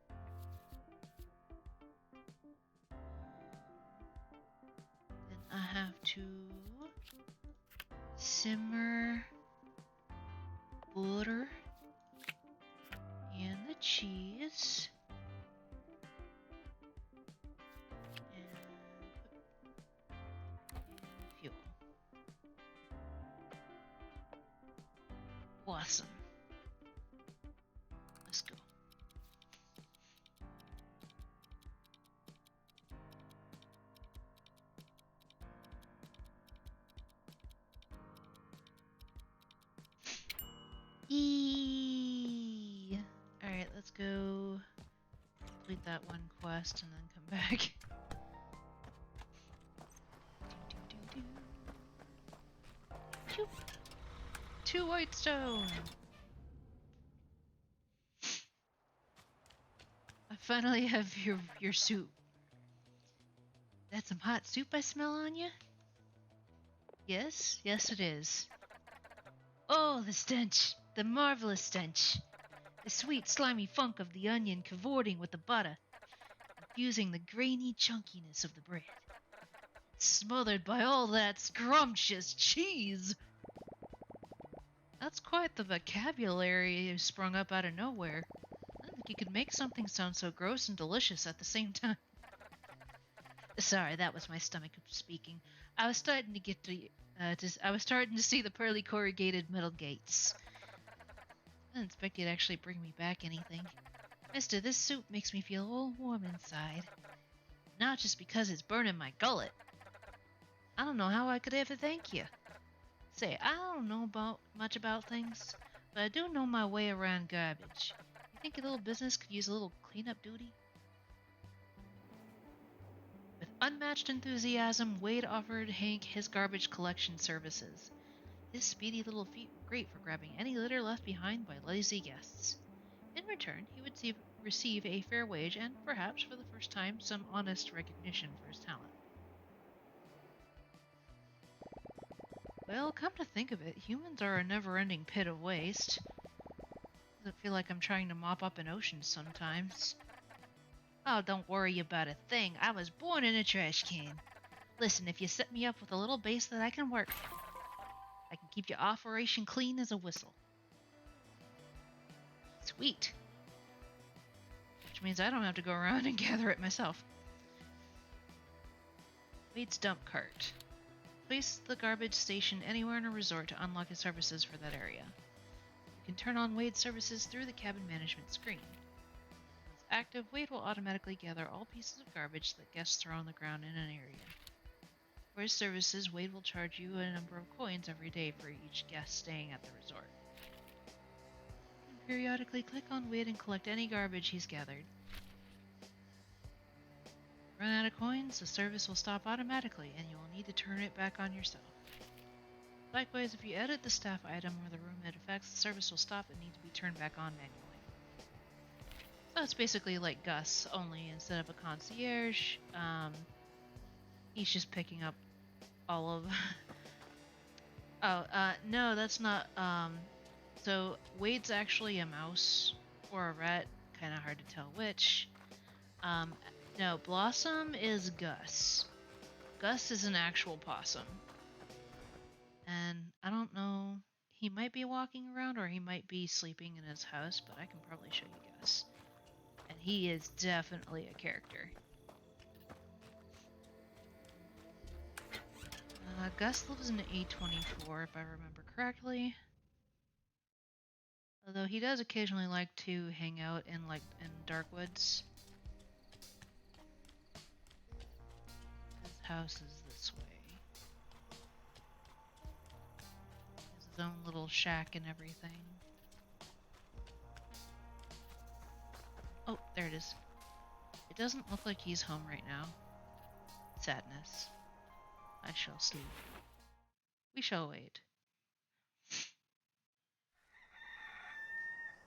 S1: Then I have to simmer butter and the cheese. And fuel. Awesome. Let's go. Alright, let's go complete that one quest and then come back. Two white stone! I finally have your soup. That's some hot soup I smell on you? Yes, yes it is. Oh, the stench! The marvelous stench! The sweet, slimy funk of the onion cavorting with the butter, infusing the grainy chunkiness of the bread. Smothered by all that scrumptious cheese! That's quite the vocabulary sprung up out of nowhere. I don't think you could make something sound so gross and delicious at the same time. Sorry, that was my stomach speaking. I was starting to get I was starting to see the pearly corrugated metal gates. I didn't expect you to actually bring me back anything. Mister, this soup makes me feel all warm inside. Not just because it's burning my gullet. I don't know how I could ever thank you. Say, I don't know much about things, but I do know my way around garbage. You think your little business could use a little cleanup duty? With unmatched enthusiasm, Wade offered Hank his garbage collection services. His speedy little feet were great for grabbing any litter left behind by lazy guests. In return, he would receive a fair wage and, perhaps for the first time, some honest recognition for his talent. Well, come to think of it, humans are a never-ending pit of waste. Doesn't feel like I'm trying to mop up an ocean sometimes. Oh, don't worry about a thing. I was born in a trash can. Listen, if you set me up with a little base that I can work, I can keep your operation clean as a whistle. Sweet. Which means I don't have to go around and gather it myself. Wade's dump cart. Place the garbage station anywhere in a resort to unlock his services for that area. You can turn on Wade's services through the cabin management screen. Once active, Wade will automatically gather all pieces of garbage that guests throw on the ground in an area. For his services, Wade will charge you a number of coins every day for each guest staying at the resort. And periodically click on Wade and collect any garbage he's gathered. Run out of coins, the service will stop automatically and you will need to turn it back on yourself. Likewise, if you edit the staff item or the room it affects, the service will stop and need to be turned back on manually. So it's basically like Gus, only instead of a concierge, he's just picking up all of... no, that's not... So Wade's actually a mouse or a rat, kind of hard to tell which. No, Blossom is Gus. Gus is an actual possum. And I don't know, he might be walking around or he might be sleeping in his house, but I can probably show you Gus. And he is definitely a character. Gus lives in A24 if I remember correctly. Although he does occasionally like to hang out in dark woods. His house is this way. He has his own little shack and everything. Oh, there it is. It doesn't look like he's home right now. Sadness. I shall sleep. We shall wait.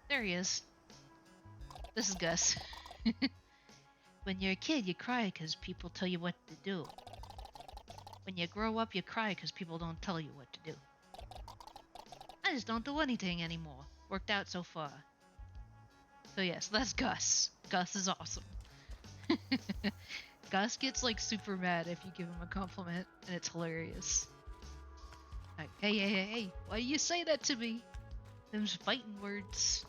S1: There he is. This is Gus. When you're a kid, you cry because people tell you what to do. When you grow up, you cry because people don't tell you what to do. I just don't do anything anymore. Worked out so far. So yes, that's Gus. Gus is awesome. Gus gets like super mad if you give him a compliment, and it's hilarious. Like, hey, why do you say that to me? Them's fighting words.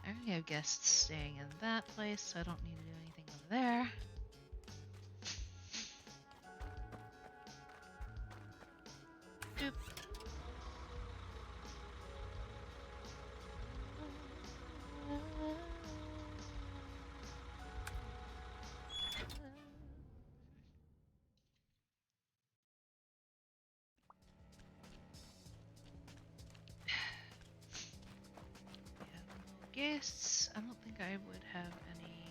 S1: I already have guests staying in that place, so I don't need to do anything over there. Boop. Guests, I don't think I would have any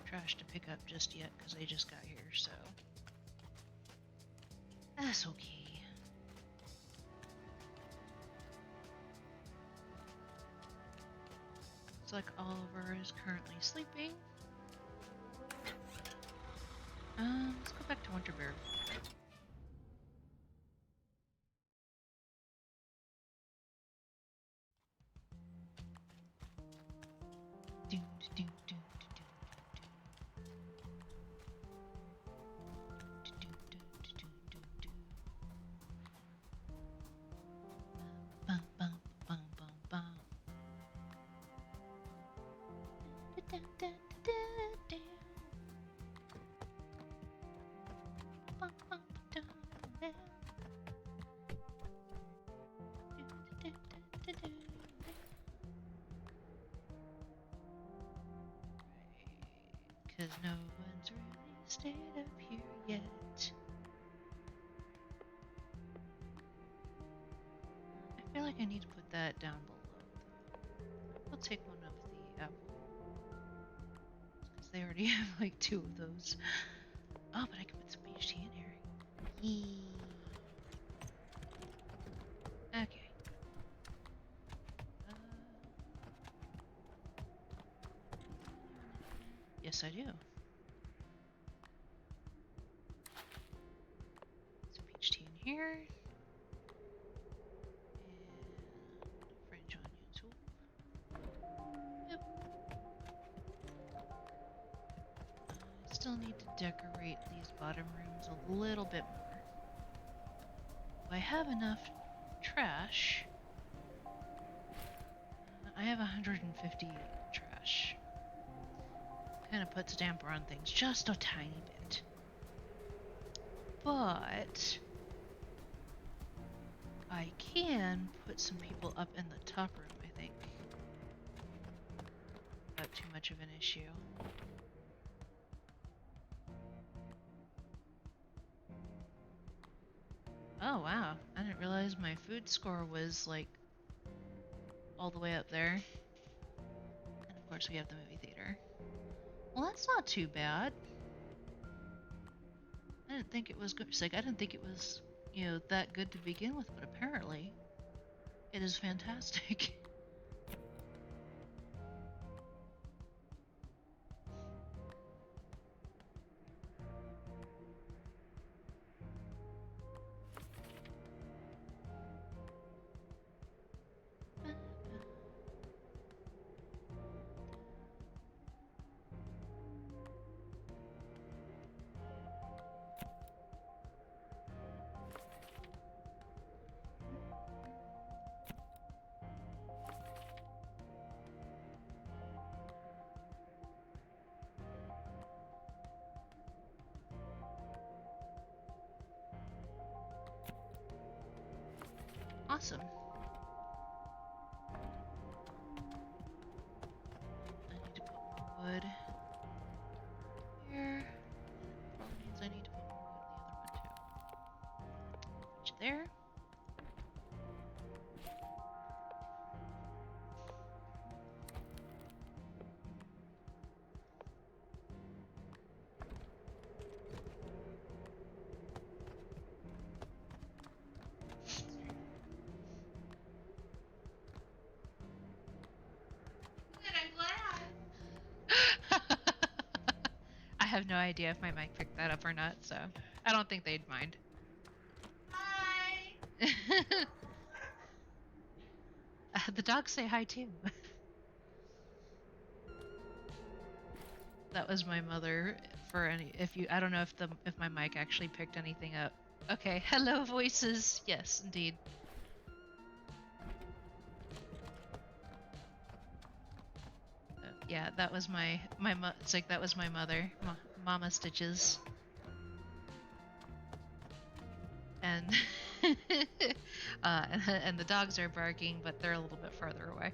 S1: trash to pick up just yet because they just got here, so that's okay. Looks like Oliver is currently sleeping. Let's go back to Winterberry. Because no one's really stayed up here yet. I feel like I need to put that down below. I'll take one of the apples. Because they already have like 2 of those. Oh, but I can put some peach tea in here. Yee. Okay. Yes, I do. Some peach tea in here. And French onion soup. Yep. I still need to decorate these bottom rooms a little bit more. Do I have enough trash? I have 150 trash. Kind of puts a damper on things just a tiny bit. But I can put some people up in the top room, I think. Not too much of an issue. Oh wow, I didn't realize my food score was like all the way up there. And of course we have the movie theater. Well, that's not too bad. I didn't think it was good. Like, I didn't think it was, that good to begin with, but apparently it is fantastic. Awesome. I need to put more wood here. Probably means I need to put more wood in the other one too. Which there. I have no idea if my mic picked that up or not, so I don't think they'd mind. Hi! The dogs say hi too. That was my mother for any I don't know if my mic actually picked anything up. Okay, hello voices. Yes, indeed. Yeah, that was it's like that was my mother, Mama Stitches. And and the dogs are barking, but they're a little bit farther away.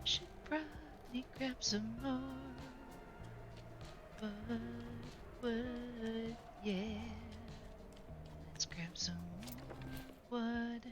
S1: Should probably grab some more wood, yeah. Let's grab some more wood.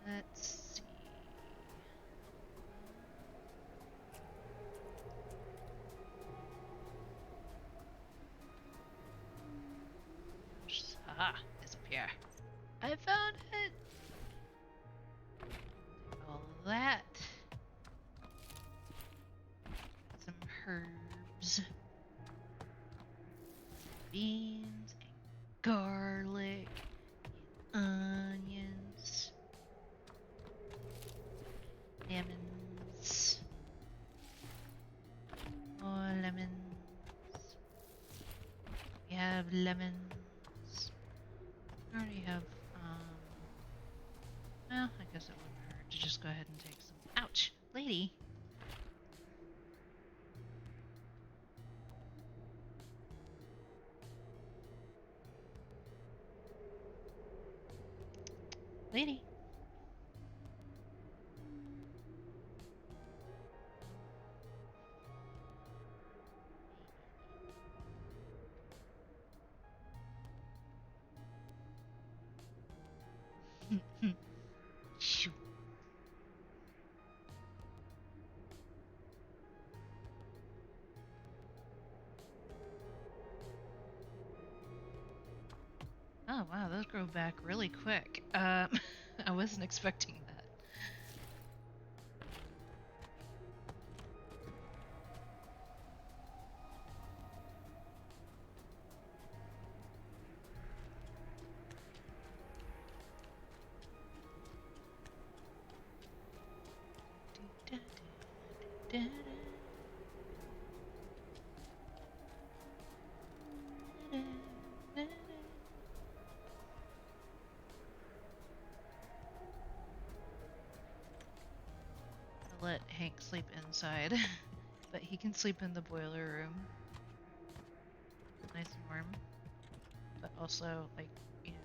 S1: Let's see. It's up here. I found it. All that. Some herbs, beans, and garlic, and onions, lemons, more lemons. We have lemons. I already have, well, I guess it wouldn't hurt to just go ahead and take some. Ouch, lady. Lady. Shoot. Oh wow, those grow back really quick. I wasn't expecting that. I'll let Hank sleep inside, but he can sleep in the boiler room. Nice and warm, but also, like, you know,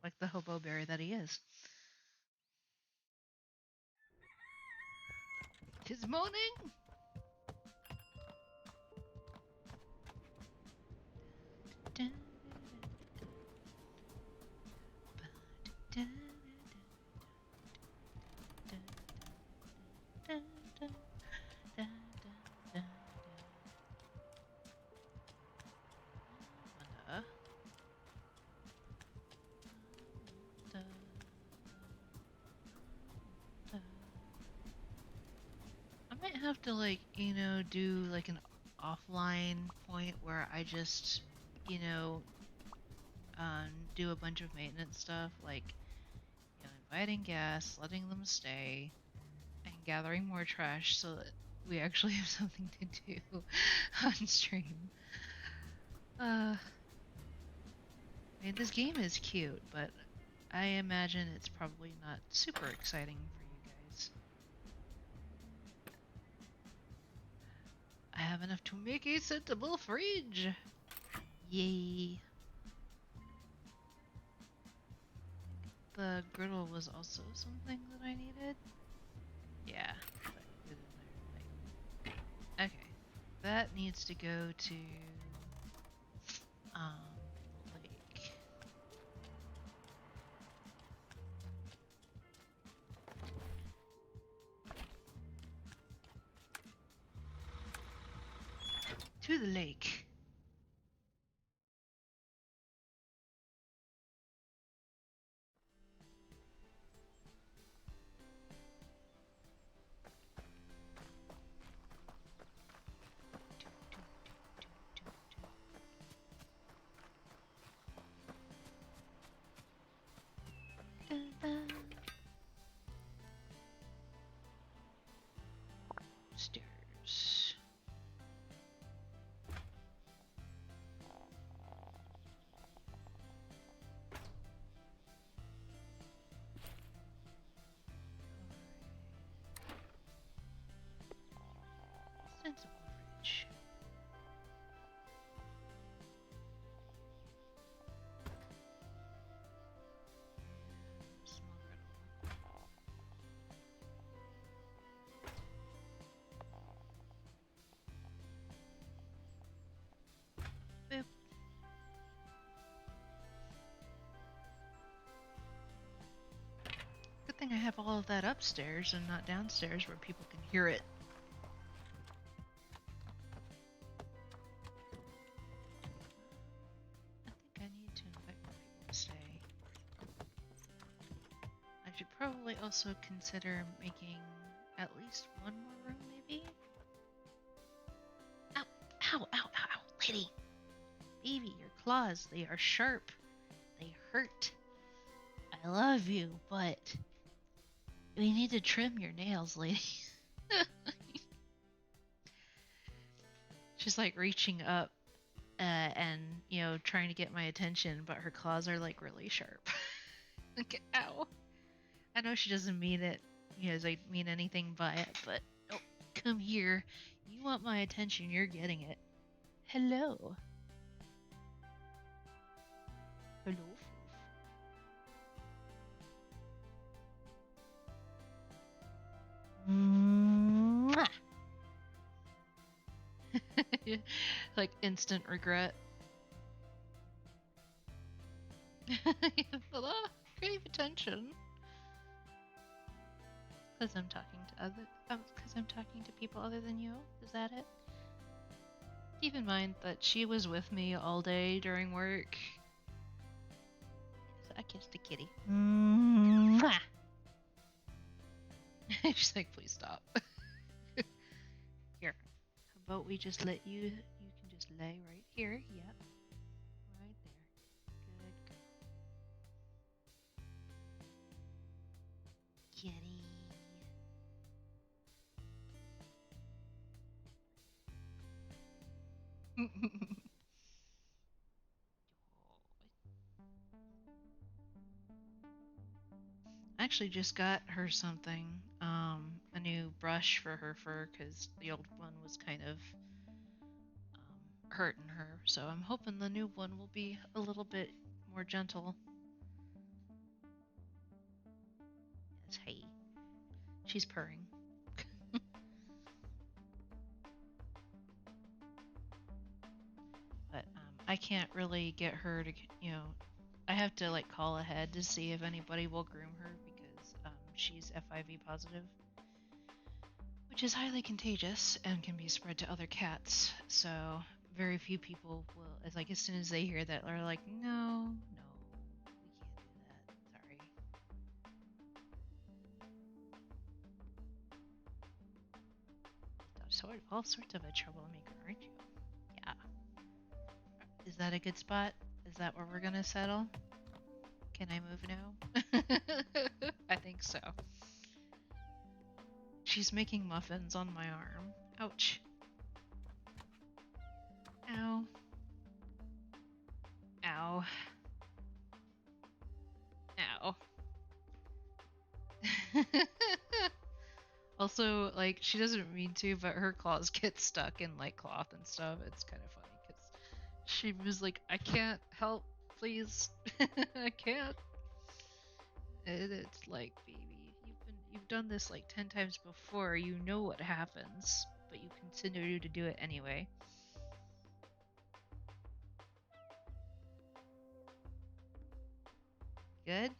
S1: like the hobo bear that he is. Tis morning! have to like, do like an offline point where I just, you know, do a bunch of maintenance stuff like, inviting guests, letting them stay, and gathering more trash so that we actually have something to do on stream. I mean, this game is cute, but I imagine it's probably not super exciting for you guys. I have enough to make a settable fridge! Yay! The griddle was also something that I needed. Yeah, put it in there. Like, okay, that needs to go to the lake. To the lake. Stairs. Sensible fridge. Small griddle. Boop. Good thing I have all of that upstairs and not downstairs where people can hear it. I think I need to invite more people to stay. I should probably also consider making at least one more room, maybe? Ow! Ow! Ow! Ow! Ow! Lady! Baby, your claws, they are sharp. They hurt. I love you, but we need to trim your nails, lady. She's like reaching up and, trying to get my attention, but her claws are like really sharp. Like, ow. I know she doesn't mean it, like mean anything by it, but oh, come here. You want my attention, you're getting it. Hello. Hello. Mwah. Like instant regret. Hello, crave attention. Because I'm talking to people other than you. Is that it? Keep in mind that she was with me all day during work. So I kissed a kitty. Mwah. She's like, please stop. Here. How about we just let you can just lay right here. Yep. Right there. Good girl. Kitty. I actually just got her something, a new brush for her fur because the old one was kind of hurting her. So I'm hoping the new one will be a little bit more gentle. Yes, hey. She's purring. But I can't really get her to, I have to like call ahead to see if anybody will groom her because she's FIV positive, which is highly contagious and can be spread to other cats. So very few people will, as soon as they hear that, they're like, no, we can't do that. Sorry. all sorts of a troublemaker, aren't you? Yeah. Is that a good spot? Is that where we're gonna settle? Can I move now? I think so. She's making muffins on my arm. Ouch. Ow. Ow. Ow. Also, like, she doesn't mean to, but her claws get stuck in, like, cloth and stuff. It's kind of funny, because she was like, I can't help, please. I can't. It's like, baby, you've done this like 10 times before. You know what happens, but you continue to do it anyway. Good?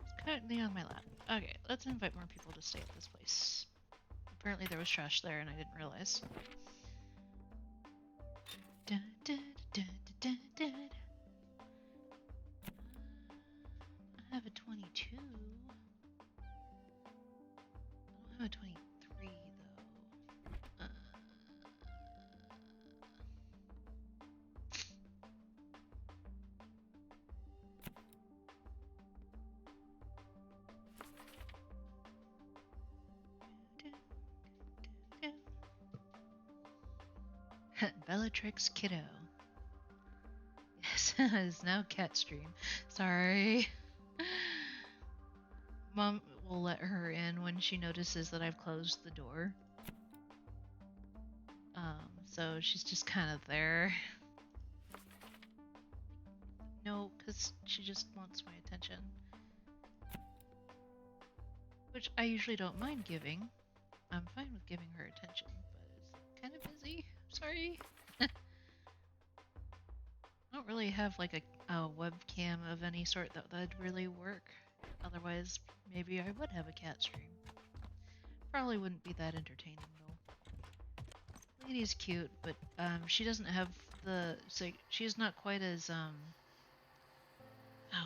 S1: It's currently on my lap. Okay, let's invite more people to stay at this place. Apparently there was trash there and I didn't realize. Dun, dun, dun, dun, dun, dun. I have a 22. I don't have a 23 though. Bellatrix Kiddo. Yes, it's now cat stream. Sorry. Mom will let her in when she notices that I've closed the door. So she's just kind of there. No, because she just wants my attention. Which I usually don't mind giving. I'm fine with giving her attention, but it's kind of busy. Sorry. I don't really have like a webcam of any sort that'd really work. Otherwise, maybe I would have a cat stream. Probably wouldn't be that entertaining though. Lady's cute, but she doesn't have the she's not quite as oh,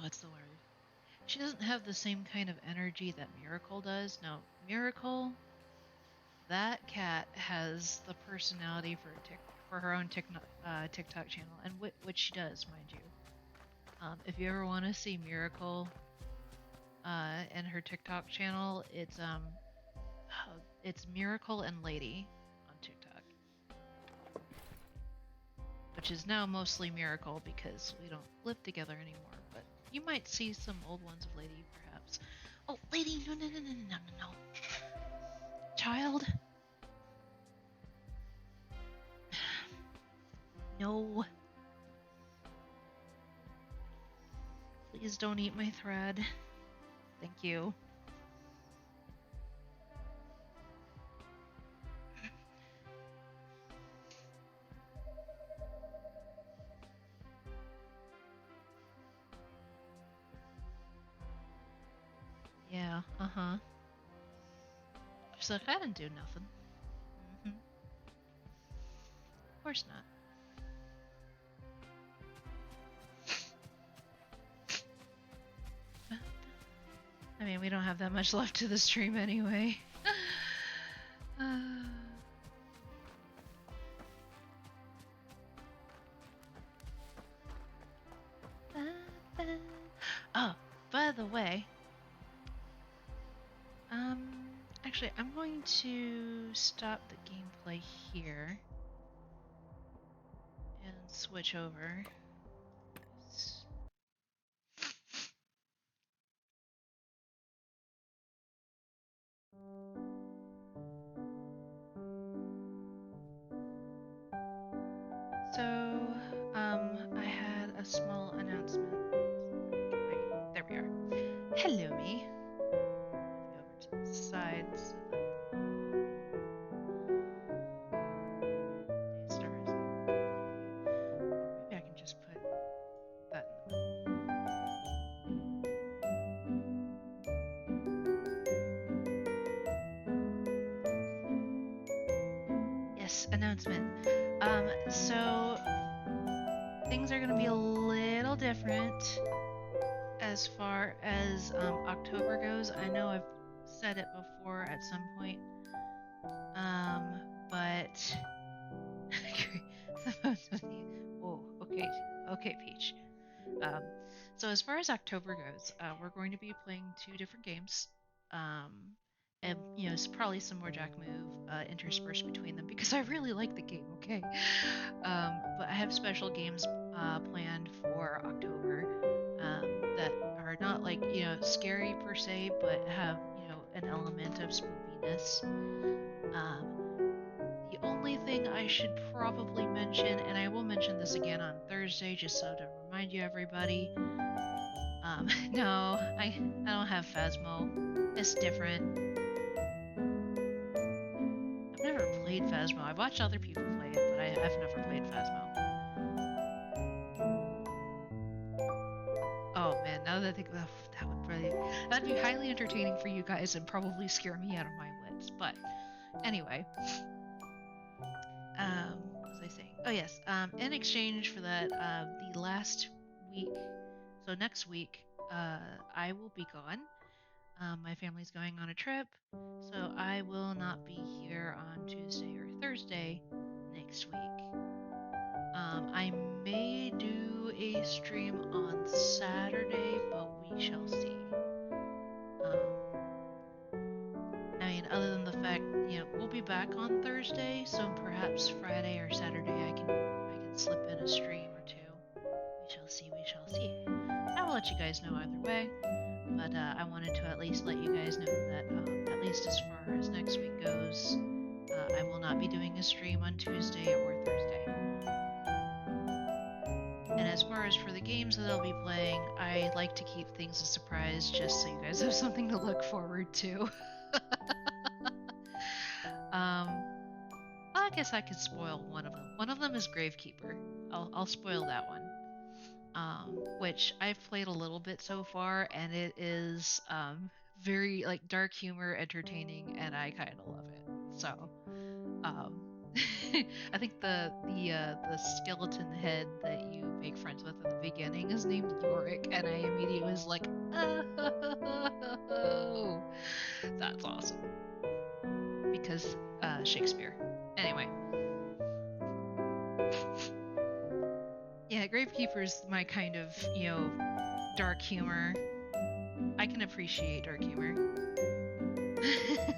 S1: what's the word? She doesn't have the same kind of energy that Miracle does. Now, Miracle, that cat has the personality for her own TikTok channel, and which she does, mind you. If you ever want to see Miracle and her TikTok channel, it's Miracle and Lady on TikTok, which is now mostly Miracle because we don't live together anymore. But you might see some old ones of Lady, perhaps. Oh, Lady! No, no, no, no, no, no, no. Child. No. Please don't eat my thread. Thank you. Yeah, uh-huh. She's like, I didn't do nothing. Mm-hmm. Of course not. I mean, we don't have that much left to the stream anyway. Oh, by the way, actually, I'm going to stop the gameplay here and switch over. So, I had a small announcement. There we are. Hello, me. Move you over to the side so that Daystar isn't completely. Or maybe I can just put that in the middle. Yes, announcement. So things are gonna be a little different as far as October goes, I know I've said it before at some point, but whoa, okay, okay, Peach. Um, so as far as October goes, we're going to be playing two different games, um, and it's probably some more Jack Move interspersed between them because I really like the game. Okay, but I have special games planned for October that are not like scary per se, but have an element of spoopiness. Um, the only thing I should probably mention, and I will mention this again on Thursday, just so to remind you everybody. No, I don't have Phasmo. It's different. I've never played Phasmo. I've watched other people play it, but I've never played Phasmo. Oh man, now that I think about that'd be highly entertaining for you guys and probably scare me out of my wits. But anyway, what was I saying? Oh yes, in exchange for that, the last week, so next week, I will be gone. My family's going on a trip, so I will not be here on Tuesday or Thursday next week. I may do a stream on Saturday, but we shall see. I mean, other than the fact, we'll be back on Thursday, so perhaps Friday or Saturday I can slip in a stream or two. We shall see. We shall see. I will let you guys know either way. But I wanted to at least let you guys know that, at least as far as next week goes, I will not be doing a stream on Tuesday or Thursday. And as far as for the games that I'll be playing, I like to keep things a surprise just so you guys have something to look forward to. I guess I could spoil one of them. One of them is Gravekeeper. I'll spoil that one. Which I've played a little bit so far, and it is very like dark humor, entertaining, and I kind of love it. So, um, I think the skeleton head that you make friends with at the beginning is named Yorick, and I immediately was like, oh, that's awesome because Shakespeare. Anyway. Yeah, Gravekeeper's my kind of, dark humor. I can appreciate dark humor.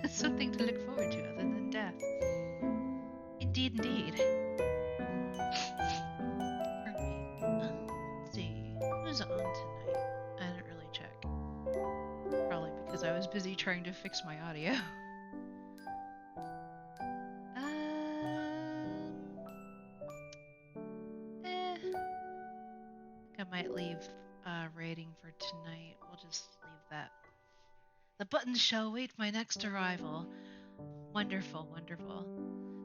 S1: Something to look forward to other than death. Indeed, indeed. Pardon me. Let's see. Who's on tonight? I didn't really check. Probably because I was busy trying to fix my audio. I might leave rating for tonight. We'll just leave that. The buttons shall await my next arrival. Wonderful, wonderful.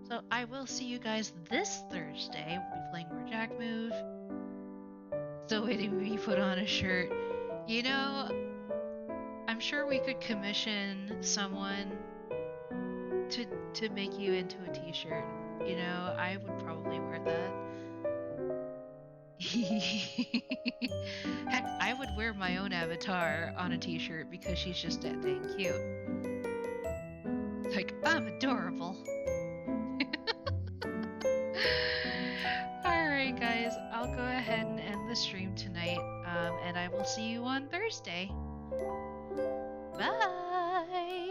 S1: So I will see you guys this Thursday. We'll be playing more Jack Move. Still waiting to be put on a shirt. I'm sure we could commission someone to make you into a t-shirt. I would probably wear that. Heck, I would wear my own avatar on a t-shirt because she's just that dang cute. Like, I'm adorable. Alright guys, I'll go ahead and end the stream tonight, and I will see you on Thursday. Bye!